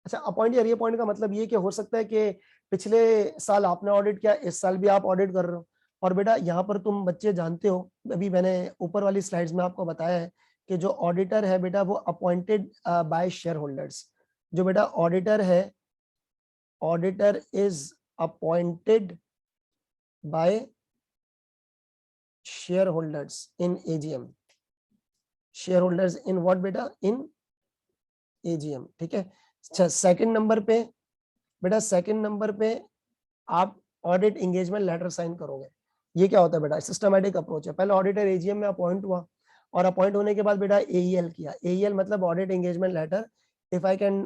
Speaker 1: अच्छा अपॉइंट या रीअपॉइंट का मतलब ये कि हो सकता है कि पिछले साल आपने ऑडिट किया, इस साल भी आप ऑडिट कर रहे हो। और बेटा यहाँ पर तुम बच्चे जानते हो, अभी मैंने ऊपर वाली स्लाइड्स में आपको बताया है कि जो ऑडिटर है बेटा, वो अपॉइंटेड बाय शेयर होल्डर्स। जो बेटा ऑडिटर है, auditor is appointed by shareholders in AGM. Share holders in what बेटा, इन एजीएम, ठीक है। अच्छा सेकंड नंबर पे बेटा, सेकंड नंबर पे आप ऑडिट एंगेजमेंट लेटर साइन करोगे। ये क्या होता है बेटा, सिस्टमैटिक अप्रोच है। पहले ऑडिटर एजीएम में अपॉइंट हुआ, और अपॉइंट होने के बाद बेटा एईएल किया। एईएल मतलब audit engagement letter, if I can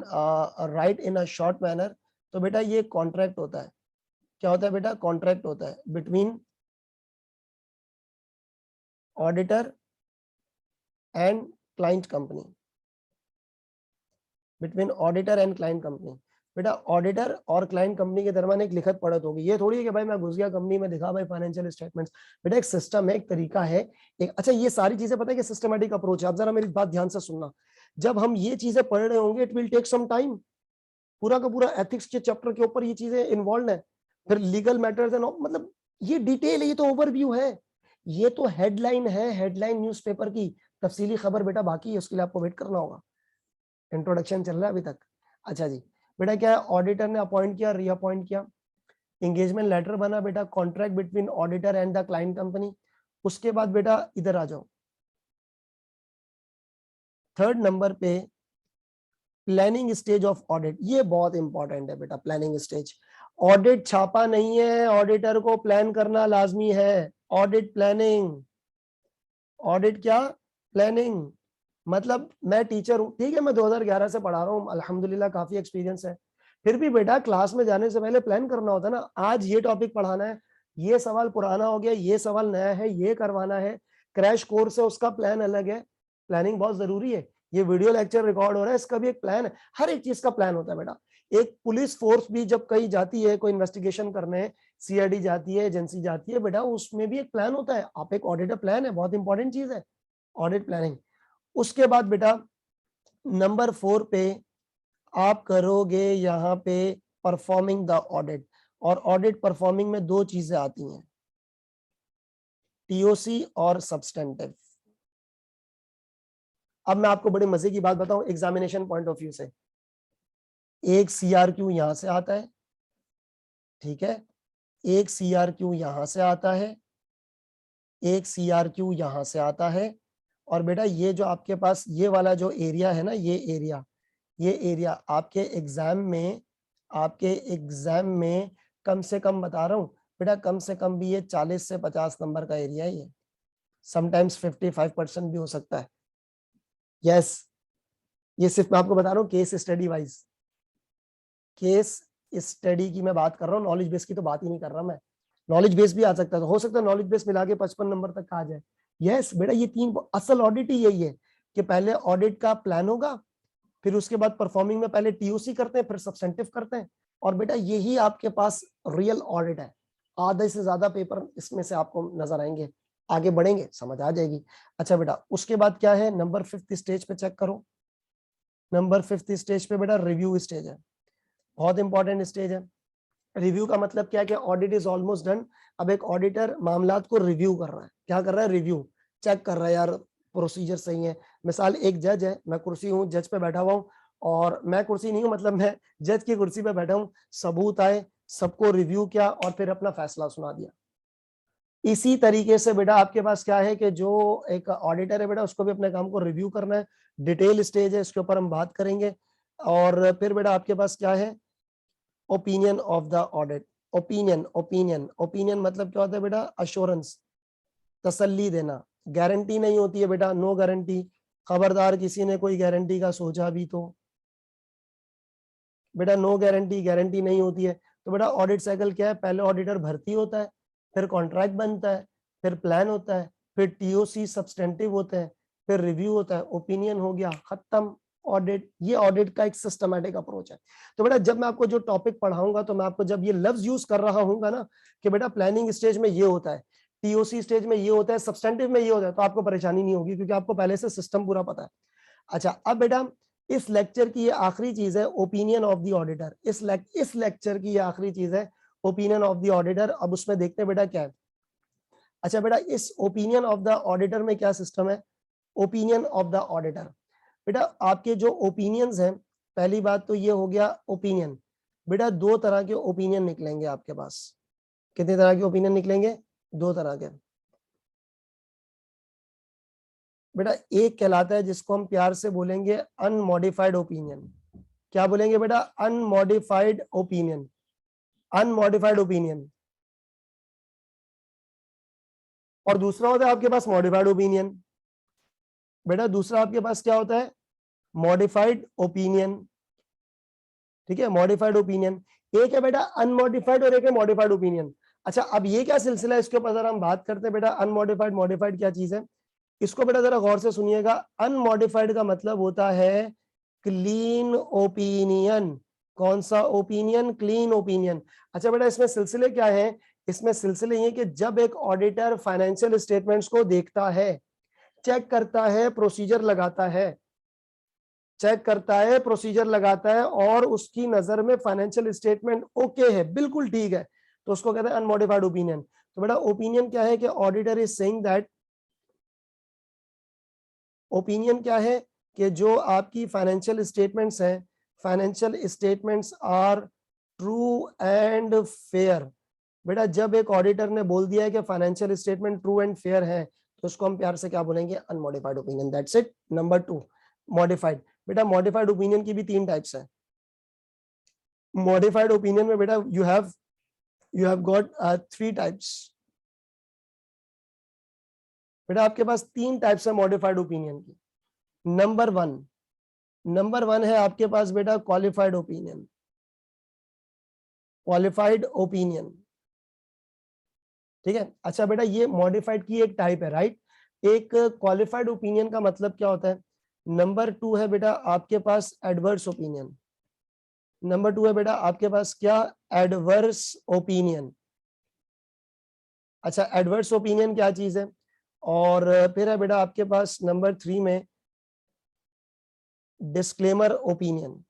Speaker 1: write in a short manner, तो बेटा ये कॉन्ट्रैक्ट होता है। क्या होता है बेटा, कॉन्ट्रैक्ट होता है between auditor and client company, between auditor and client company. बेटा ऑडिटर और क्लाइंट कंपनी के दरमियान एक लिखित पढ़त होगी। ये थोड़ी है कि भाई मैं घुस गया कंपनी में, दिखा भाई फाइनेंशियल स्टेटमेंट्स। बेटा एक सिस्टम है, एक तरीका है, एक अच्छा ये सारी चीजें पता है कि सिस्टमैटिक अप्रोच है। आप जरा मेरी बात ध्यान से सुनना, जब हम ये चीजें पढ़ रहे होंगे it will take some time. पूरा का पूरा एथिक्स के चैप्टर के ऊपर ये चीजें इन्वॉल्व है, फिर लीगल मैटर्स एंड मतलब ये डिटेल है, ये तो ओवरव्यू है, ये तो हेडलाइन है, हेडलाइन न्यूज़पेपर की। तफसीली खबर बेटा बाकी है, उसके लिए आपको वेट करना होगा। इंट्रोडक्शन चल रहा है अभी तक। अच्छा जी बेटा, क्या है, ऑडिटर ने अपॉइंट किया, रीअपॉइंट किया, एंगेजमेंट लेटर बना बेटा, contract between auditor and the client company. उसके बाद बेटा इधर आ जाओ, थर्ड नंबर पे प्लानिंग स्टेज ऑफ ऑडिट। ये बहुत इंपॉर्टेंट है बेटा, प्लानिंग स्टेज। ऑडिट छापा नहीं है, ऑडिटर को प्लान करना लाजमी है। ऑडिट प्लानिंग, ऑडिट क्या, प्लानिंग। मतलब मैं टीचर हूँ, ठीक है, मैं 2011 से पढ़ा रहा हूँ, अल्हम्दुलिल्लाह काफी एक्सपीरियंस है। फिर भी बेटा क्लास में जाने से पहले प्लान करना होता है ना। आज ये टॉपिक पढ़ाना है, ये सवाल पुराना हो गया, ये सवाल नया है, ये करवाना है, क्रैश कोर्स है उसका प्लान अलग है। प्लानिंग बहुत जरूरी है। ये वीडियो लेक्चर रिकॉर्ड हो रहा है, इसका भी एक प्लान है। हर एक चीज का प्लान होता है बेटा। एक पुलिस फोर्स भी जब कहीं जाती है कोई इन्वेस्टिगेशन करने, सीआईडी जाती है, एजेंसी जाती है बेटा, उसमें भी एक प्लान होता है। आप एक ऑडिटर प्लान है, बहुत इंपॉर्टेंट चीज है ऑडिट प्लानिंग। उसके बाद बेटा नंबर 4 पे आप करोगे यहाँ पे परफॉर्मिंग द ऑडिट, और ऑडिट परफॉर्मिंग में दो चीजें आती हैं, टीओसी और सब्सटेंटिव। अब मैं आपको बड़े मजे की बात बताऊं एग्जामिनेशन पॉइंट ऑफ व्यू से, एक सीआरक्यू यहां से आता है, ठीक है, एक सीआरक्यू यहां से आता है, एक सीआरक्यू यहां से आता है, और बेटा ये जो आपके पास ये वाला जो एरिया है ना, ये एरिया आपके एग्जाम में कम से कम बता रहा हूं बेटा, कम से कम भी ये 40 से 50 नंबर का एरिया है, ये समटाइम्स 55% भी हो सकता है। यस, ये सिर्फ मैं आपको बता रहा हूँ case study wise, case study की मैं बात कर रहा हूँ, नॉलेज बेस की तो बात ही नहीं कर रहा मैं। नॉलेज बेस भी आ सकता है, तो हो सकता है नॉलेज बेस मिला के 55 नंबर तक का आ जाए। यस बेटा, ये तीन असल ऑडिट ही यही है कि पहले ऑडिट का प्लान होगा, फिर उसके बाद परफॉर्मिंग में पहले टीओसी करते हैं, फिर सब्सटेंटिव करते हैं, और बेटा यही आपके पास रियल ऑडिट है। आधे से ज्यादा पेपर इसमें से आपको नजर आएंगे, आगे बढ़ेंगे समझ आ जाएगी। अच्छा बेटा, उसके बाद क्या है, नंबर 5th स्टेज पे चेक करो। नंबर 5th स्टेज पे बेटा रिव्यू स्टेज है, बहुत इंपॉर्टेंट स्टेज है। रिव्यू का मतलब क्या है कि ऑडिट इज ऑलमोस्ट डन, अब एक ऑडिटर मामलात को रिव्यू कर रहा है। क्या कर रहा है, रिव्यू, चेक कर रहा है यार प्रोसीजर सही है। मिसाल एक जज है, मैं कुर्सी हूँ, जज पे बैठा हुआ हूँ, और मैं कुर्सी नहीं हूँ, मतलब मैं जज की कुर्सी पे बैठा हूँ, सबूत आए, सबको रिव्यू किया और फिर अपना फैसला सुना दिया। इसी तरीके से बेटा आपके पास क्या है कि जो एक ऑडिटर है बेटा, उसको भी अपने काम को रिव्यू करना है। डिटेल स्टेज है, इसके ऊपर हम बात करेंगे। और फिर बेटा आपके पास क्या है, opinion of the audit. Opinion मतलब क्या होता है बेटा, अश्योरेंस, तसल्ली देना। गारंटी नहीं होती है बेटा, नो गारंटी, खबरदार किसी ने कोई गारंटी का सोचा भी तो बेटा, नो गारंटी, गारंटी नहीं होती है। तो बेटा ऑडिट साइकिल क्या है, पहले ऑडिटर भर्ती होता है, फिर कॉन्ट्रैक्ट बनता है, फिर प्लान होता है, फिर टीओसी सब्सटेंटिव होते हैं, फिर रिव्यू होता है, ओपिनियन हो गया, खत्म ऑडिट। ये ऑडिट का एक सिस्टमैटिक अप्रोच है। तो बेटा जब मैं आपको जो टॉपिक पढ़ाऊंगा, तो मैं आपको जब ये लफ्ज यूज कर रहा हूँ ना कि बेटा प्लानिंग स्टेज में ये होता है, टीओसी स्टेज में ये होता है, सब्सटेंटिव में ये होता है, तो आपको परेशानी नहीं होगी क्योंकि आपको पहले से सिस्टम पूरा पता है। अच्छा अब बेटा इस लेक्चर की ये आखिरी चीज है, ओपिनियन ऑफ द ऑडिटर। इस लेक्चर की ये आखिरी चीज है, ओपिनियन ऑफ द ऑडिटर। अब उसमें देखते हैं बेटा क्या है। अच्छा बेटा, इस ओपिनियन ऑफ द ऑडिटर में क्या सिस्टम है, ओपिनियन ऑफ द ऑडिटर। बेटा आपके जो ओपिनियंस हैं, पहली बात तो ये हो गया ओपिनियन। बेटा दो तरह के ओपिनियन निकलेंगे आपके पास। कितने तरह के ओपिनियन निकलेंगे, दो तरह के। बेटा एक कहलाता है जिसको हम प्यार से बोलेंगे अनमॉडिफाइड ओपिनियन। क्या बोलेंगे बेटा, अनमॉडिफाइड ओपिनियन, अनमॉडिफाइड ओपिनियन। और दूसरा होता है आपके पास मॉडिफाइड ओपिनियन। बेटा दूसरा आपके पास क्या होता है, मॉडिफाइड ओपिनियन, ठीक है, मॉडिफाइड ओपिनियन। एक है बेटा अनमॉडिफाइड और एक है मॉडिफाइड ओपिनियन। अच्छा अब ये क्या सिलसिला है, इसके ऊपर जरा हम बात करते हैं बेटा। अनमॉडिफाइड मॉडिफाइड क्या चीज है, इसको बेटा जरा गौर से सुनिएगा। अनमॉडिफाइड का मतलब होता है क्लीन ओपिनियन। कौन सा ओपिनियन, क्लीन ओपिनियन। अच्छा बेटा इसमें सिलसिले क्या है, इसमें सिलसिले ये कि जब एक ऑडिटर फाइनेंशियल स्टेटमेंट्स को देखता है, चेक करता है, प्रोसीजर लगाता है, चेक करता है, प्रोसीजर लगाता है, और उसकी नजर में फाइनेंशियल स्टेटमेंट ओके है, बिल्कुल ठीक है, तो उसको कहते हैं अनमॉडिफाइड ओपिनियन। तो बेटा ओपिनियन क्या है कि auditor is saying that, opinion क्या है कि जो आपकी फाइनेंशियल स्टेटमेंट्स हैं, financial statements are true and fair. बेटा जब एक ऑडिटर ने बोल दिया है कि financial statement true and fair है, तो उसको हम प्यार से क्या बोलेंगे, unmodified opinion. That's it. Number 2 modified. बेटा मॉडिफाइड ओपिनियन की भी 3 टाइप्स है। मॉडिफाइड ओपिनियन में बेटा यू हैव गॉट 3 टाइप्स। बेटा आपके पास 3 टाइप्स है मॉडिफाइड ओपिनियन की। नंबर 1 है आपके पास बेटा क्वालिफाइड ओपिनियन। क्वालिफाइड ओपिनियन, ठीक है। अच्छा बेटा ये मॉडिफाइड की एक टाइप है, राइट। एक क्वालिफाइड ओपिनियन का मतलब क्या होता है। नंबर 2 है बेटा आपके पास एडवर्स ओपिनियन। नंबर 2 है बेटा आपके पास क्या, एडवर्स ओपिनियन। अच्छा एडवर्स ओपिनियन क्या चीज है। और फिर है बेटा आपके पास नंबर 3 में डिस्क्लेमर ओपिनियन।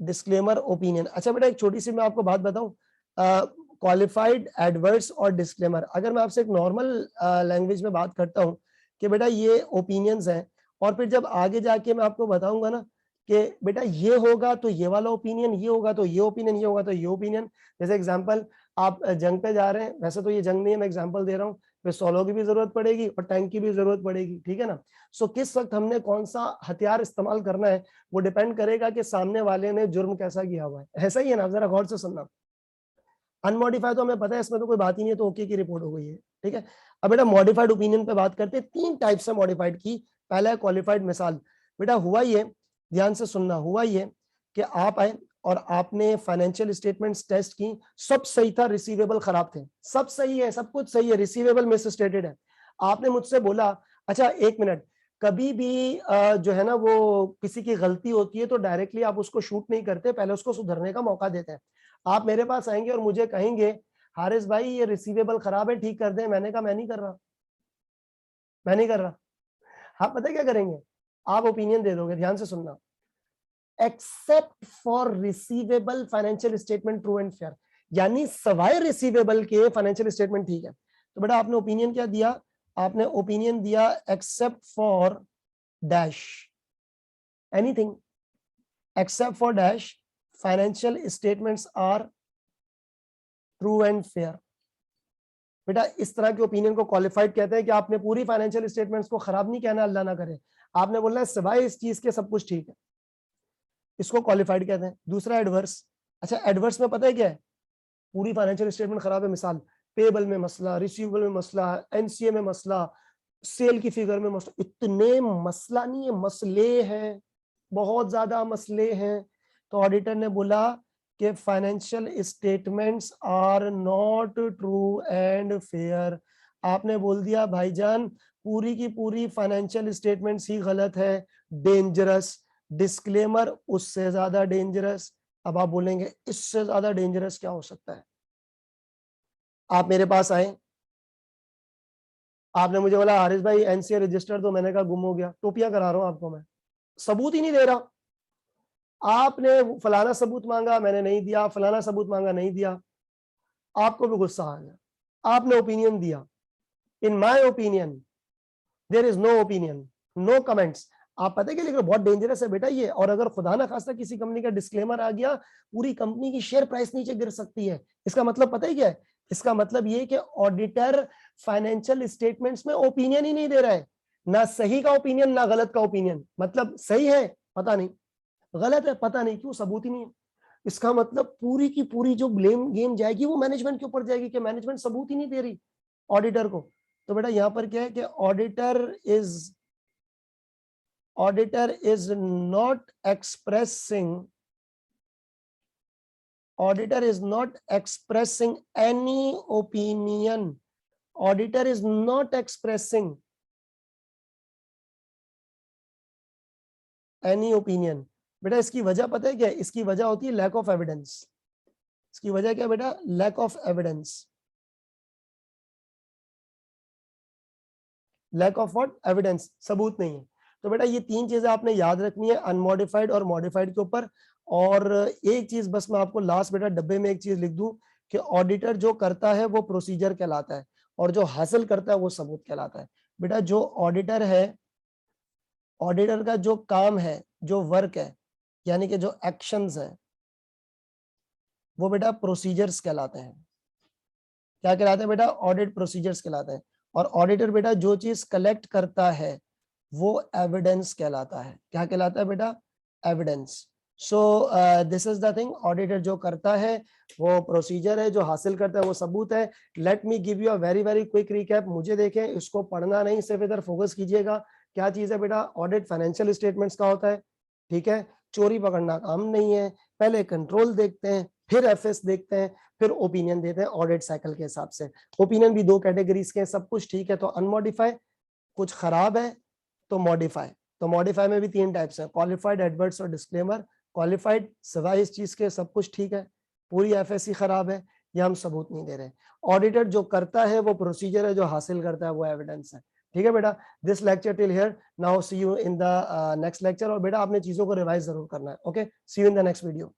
Speaker 1: Disclaimer, opinion. अच्छा बेटा एक छोटी सी मैं आपको बात बताऊं, क्वालिफाइड, एडवर्स और डिस्क्लेमर। अगर मैं आपसे एक नॉर्मल लैंग्वेज में बात करता हूं कि बेटा ये ओपिनियंस हैं, और फिर जब आगे जाके मैं आपको बताऊंगा ना कि बेटा ये होगा तो ये वाला ओपिनियन, ये होगा तो ये ओपिनियन, ये होगा तो ये ओपिनियन। जैसे एग्जांपल, आप जंग पे जा रहे हैं, वैसे तो ये जंग नहीं है, मैं एग्जांपल दे रहा हूँ, पिस्तौलों की भी जरूरत पड़ेगी और टैंक की भी जरूरत पड़ेगी, ठीक है ना। सो किस वक्त हमने कौन सा हथियार इस्तेमाल करना है वो डिपेंड करेगा कि सामने वाले ने जुर्म कैसा किया हुआ है। ऐसा ही है ना, जरा गौर से सुनना। अनमॉडिफाइड तो हमें पता है, इसमें तो कोई बात ही नहीं है, तो ओके की रिपोर्ट हो गई है, ठीक है। अब बेटा मॉडिफाइड ओपिनियन पे बात करते हैं। तीन टाइप से मॉडिफाइड की। पहला है क्वालिफाइड। मिसाल, बेटा हुआ ये, ध्यान से सुनना, हुआ ये कि आप आए और आपने फाइनेंशियल स्टेटमेंट्स टेस्ट की, सब सही था, रिसीवेबल खराब थे, सब सही है, सब कुछ सही है, रिसीवेबल मिस स्टेटेड है। आपने मुझसे बोला अच्छा एक मिनट, कभी भी जो है ना वो किसी की गलती होती है तो डायरेक्टली आप उसको शूट नहीं करते, पहले उसको सुधरने का मौका देते हैं। आप मेरे पास आएंगे और मुझे कहेंगे हारिस भाई ये रिसीवेबल खराब है, ठीक कर दें। मैंने कहा मैं नहीं कर रहा, मैं नहीं कर रहा। आप पता क्या करेंगे, आप ओपिनियन दे दोगे, ध्यान से सुनना, except for receivable financial statement true and fair, यानी सवाए रिसीवेबल के फाइनेंशियल स्टेटमेंट ठीक है। तो बेटा आपने ओपिनियन क्या दिया, आपने ओपिनियन दिया except for dash anything, except for dash financial statements are true and fair. बेटा इस तरह के ओपिनियन को क्वालिफाइड कहते हैं कि आपने पूरी फाइनेंशियल स्टेटमेंट्स को खराब नहीं कहना, अल्लाह ना करे, आपने बोलना है सिवाय इस चीज के सब कुछ ठीक है, इसको क्वालिफाइड कहते हैं। दूसरा एडवर्स। अच्छा एडवर्स में पता है क्या है, पूरी फाइनेंशियल स्टेटमेंट खराब है, मिसाल पेबल में मसला, रिसीवेबल में मसला, एनसीए में मसला, सेल की फिगर में मसला, इतने मसला नहीं है, मसले हैं, बहुत ज्यादा मसले हैं। तो ऑडिटर ने बोला कि financial statements are not true and fair. आपने बोल दिया भाईजान पूरी की पूरी फाइनेंशियल स्टेटमेंट्स ही गलत है, डेंजरस। डिस्क्लेमर उससे ज्यादा डेंजरस। अब आप बोलेंगे इससे ज्यादा डेंजरस क्या हो सकता है। आप मेरे पास आए, आपने मुझे बोला हारिस भाई एनसीए रजिस्टर दो, मैंने कहा गुम हो गया, टोपियां करा रहा हूं आपको मैं, सबूत ही नहीं दे रहा। आपने फलाना सबूत मांगा, मैंने नहीं दिया, फलाना सबूत मांगा, नहीं दिया, आपको भी गुस्सा आ गया, आपने ओपिनियन दिया, in my opinion there is no opinion, no comments. आप पता है कि लेकिन बहुत डेंजरस है बेटा ये, और अगर खुदा ना खास्ता किसी कंपनी का डिस्क्लेमर आ गया, पूरी कंपनी की शेयर प्राइस नीचे गिर सकती है। इसका मतलब पता है क्या है, इसका मतलब ये कि ऑडिटर फाइनेंशियल स्टेटमेंट्स में ओपिनियन ही नहीं दे रहा है, ना सही का ओपिनियन ना गलत का ओपिनियन। मतलब सही है पता नहीं, गलत है पता नहीं, क्यों, सबूत ही नहीं है। इसका मतलब पूरी की पूरी जो ब्लेम गेम जाएगी वो मैनेजमेंट के ऊपर जाएगी कि मैनेजमेंट सबूत ही नहीं दे रही ऑडिटर को। तो बेटा यहां पर क्या है कि auditor is not expressing any opinion, auditor is not expressing any opinion. बेटा इसकी वजह पता है क्या है, इसकी वजह होती है लैक ऑफ एविडेंस। इसकी वजह क्या बेटा, lack of evidence, lack of what, evidence, सबूत नहीं है। तो बेटा ये तीन चीजें आपने याद रखनी है अनमॉडिफाइड और मॉडिफाइड के ऊपर। और एक चीज बस मैं आपको लास्ट बेटा डब्बे में एक चीज लिख दूं कि ऑडिटर जो करता है वो प्रोसीजर कहलाता है, और जो हासिल करता है वो सबूत कहलाता है। बेटा जो ऑडिटर है, ऑडिटर का जो काम है, जो वर्क है, यानी कि जो एक्शंस है, वो बेटा प्रोसीजर्स कहलाते हैं। क्या कहलाते हैं बेटा, ऑडिट प्रोसीजर्स कहलाते हैं। और ऑडिटर बेटा जो चीज कलेक्ट करता है वो एविडेंस कहलाता है। क्या कहलाता है बेटा, evidence. So this is the thing, auditor जो करता है वो प्रोसीजर है, जो हासिल करता है वो सबूत है। Let me give you a very very quick recap. मुझे देखें, इसको पढ़ना नहीं, सिर्फ इधर फोकस कीजिएगा। क्या चीज है बेटा, ऑडिट फाइनेंशियल स्टेटमेंट्स का होता है, ठीक है, चोरी पकड़ना काम नहीं है। पहले कंट्रोल देखते हैं, फिर एफएस देखते हैं, फिर ओपिनियन देते हैं ऑडिट साइकिल के हिसाब से। ओपिनियन भी दो कैटेगरीज के हैं, सब कुछ ठीक है तो अनमॉडिफाई, कुछ खराब है तो मॉडिफाई। तो मॉडिफाई में भी तीन टाइप्स हैं, क्वालिफाइड, एडवर्स और डिस्क्लेमर। क्वालिफाइड सिवाय इस चीज के सब कुछ ठीक है, पूरी एफएससी खराब है, या हम सबूत नहीं दे रहे। ऑडिटर जो करता है वो प्रोसीजर है, जो हासिल करता है वो एविडेंस है। ठीक है बेटा, this lecture till here, now see you in the next lecture. और बेटा आपने चीजों को रिवाइज जरूर करना है। Okay, see you in the next video.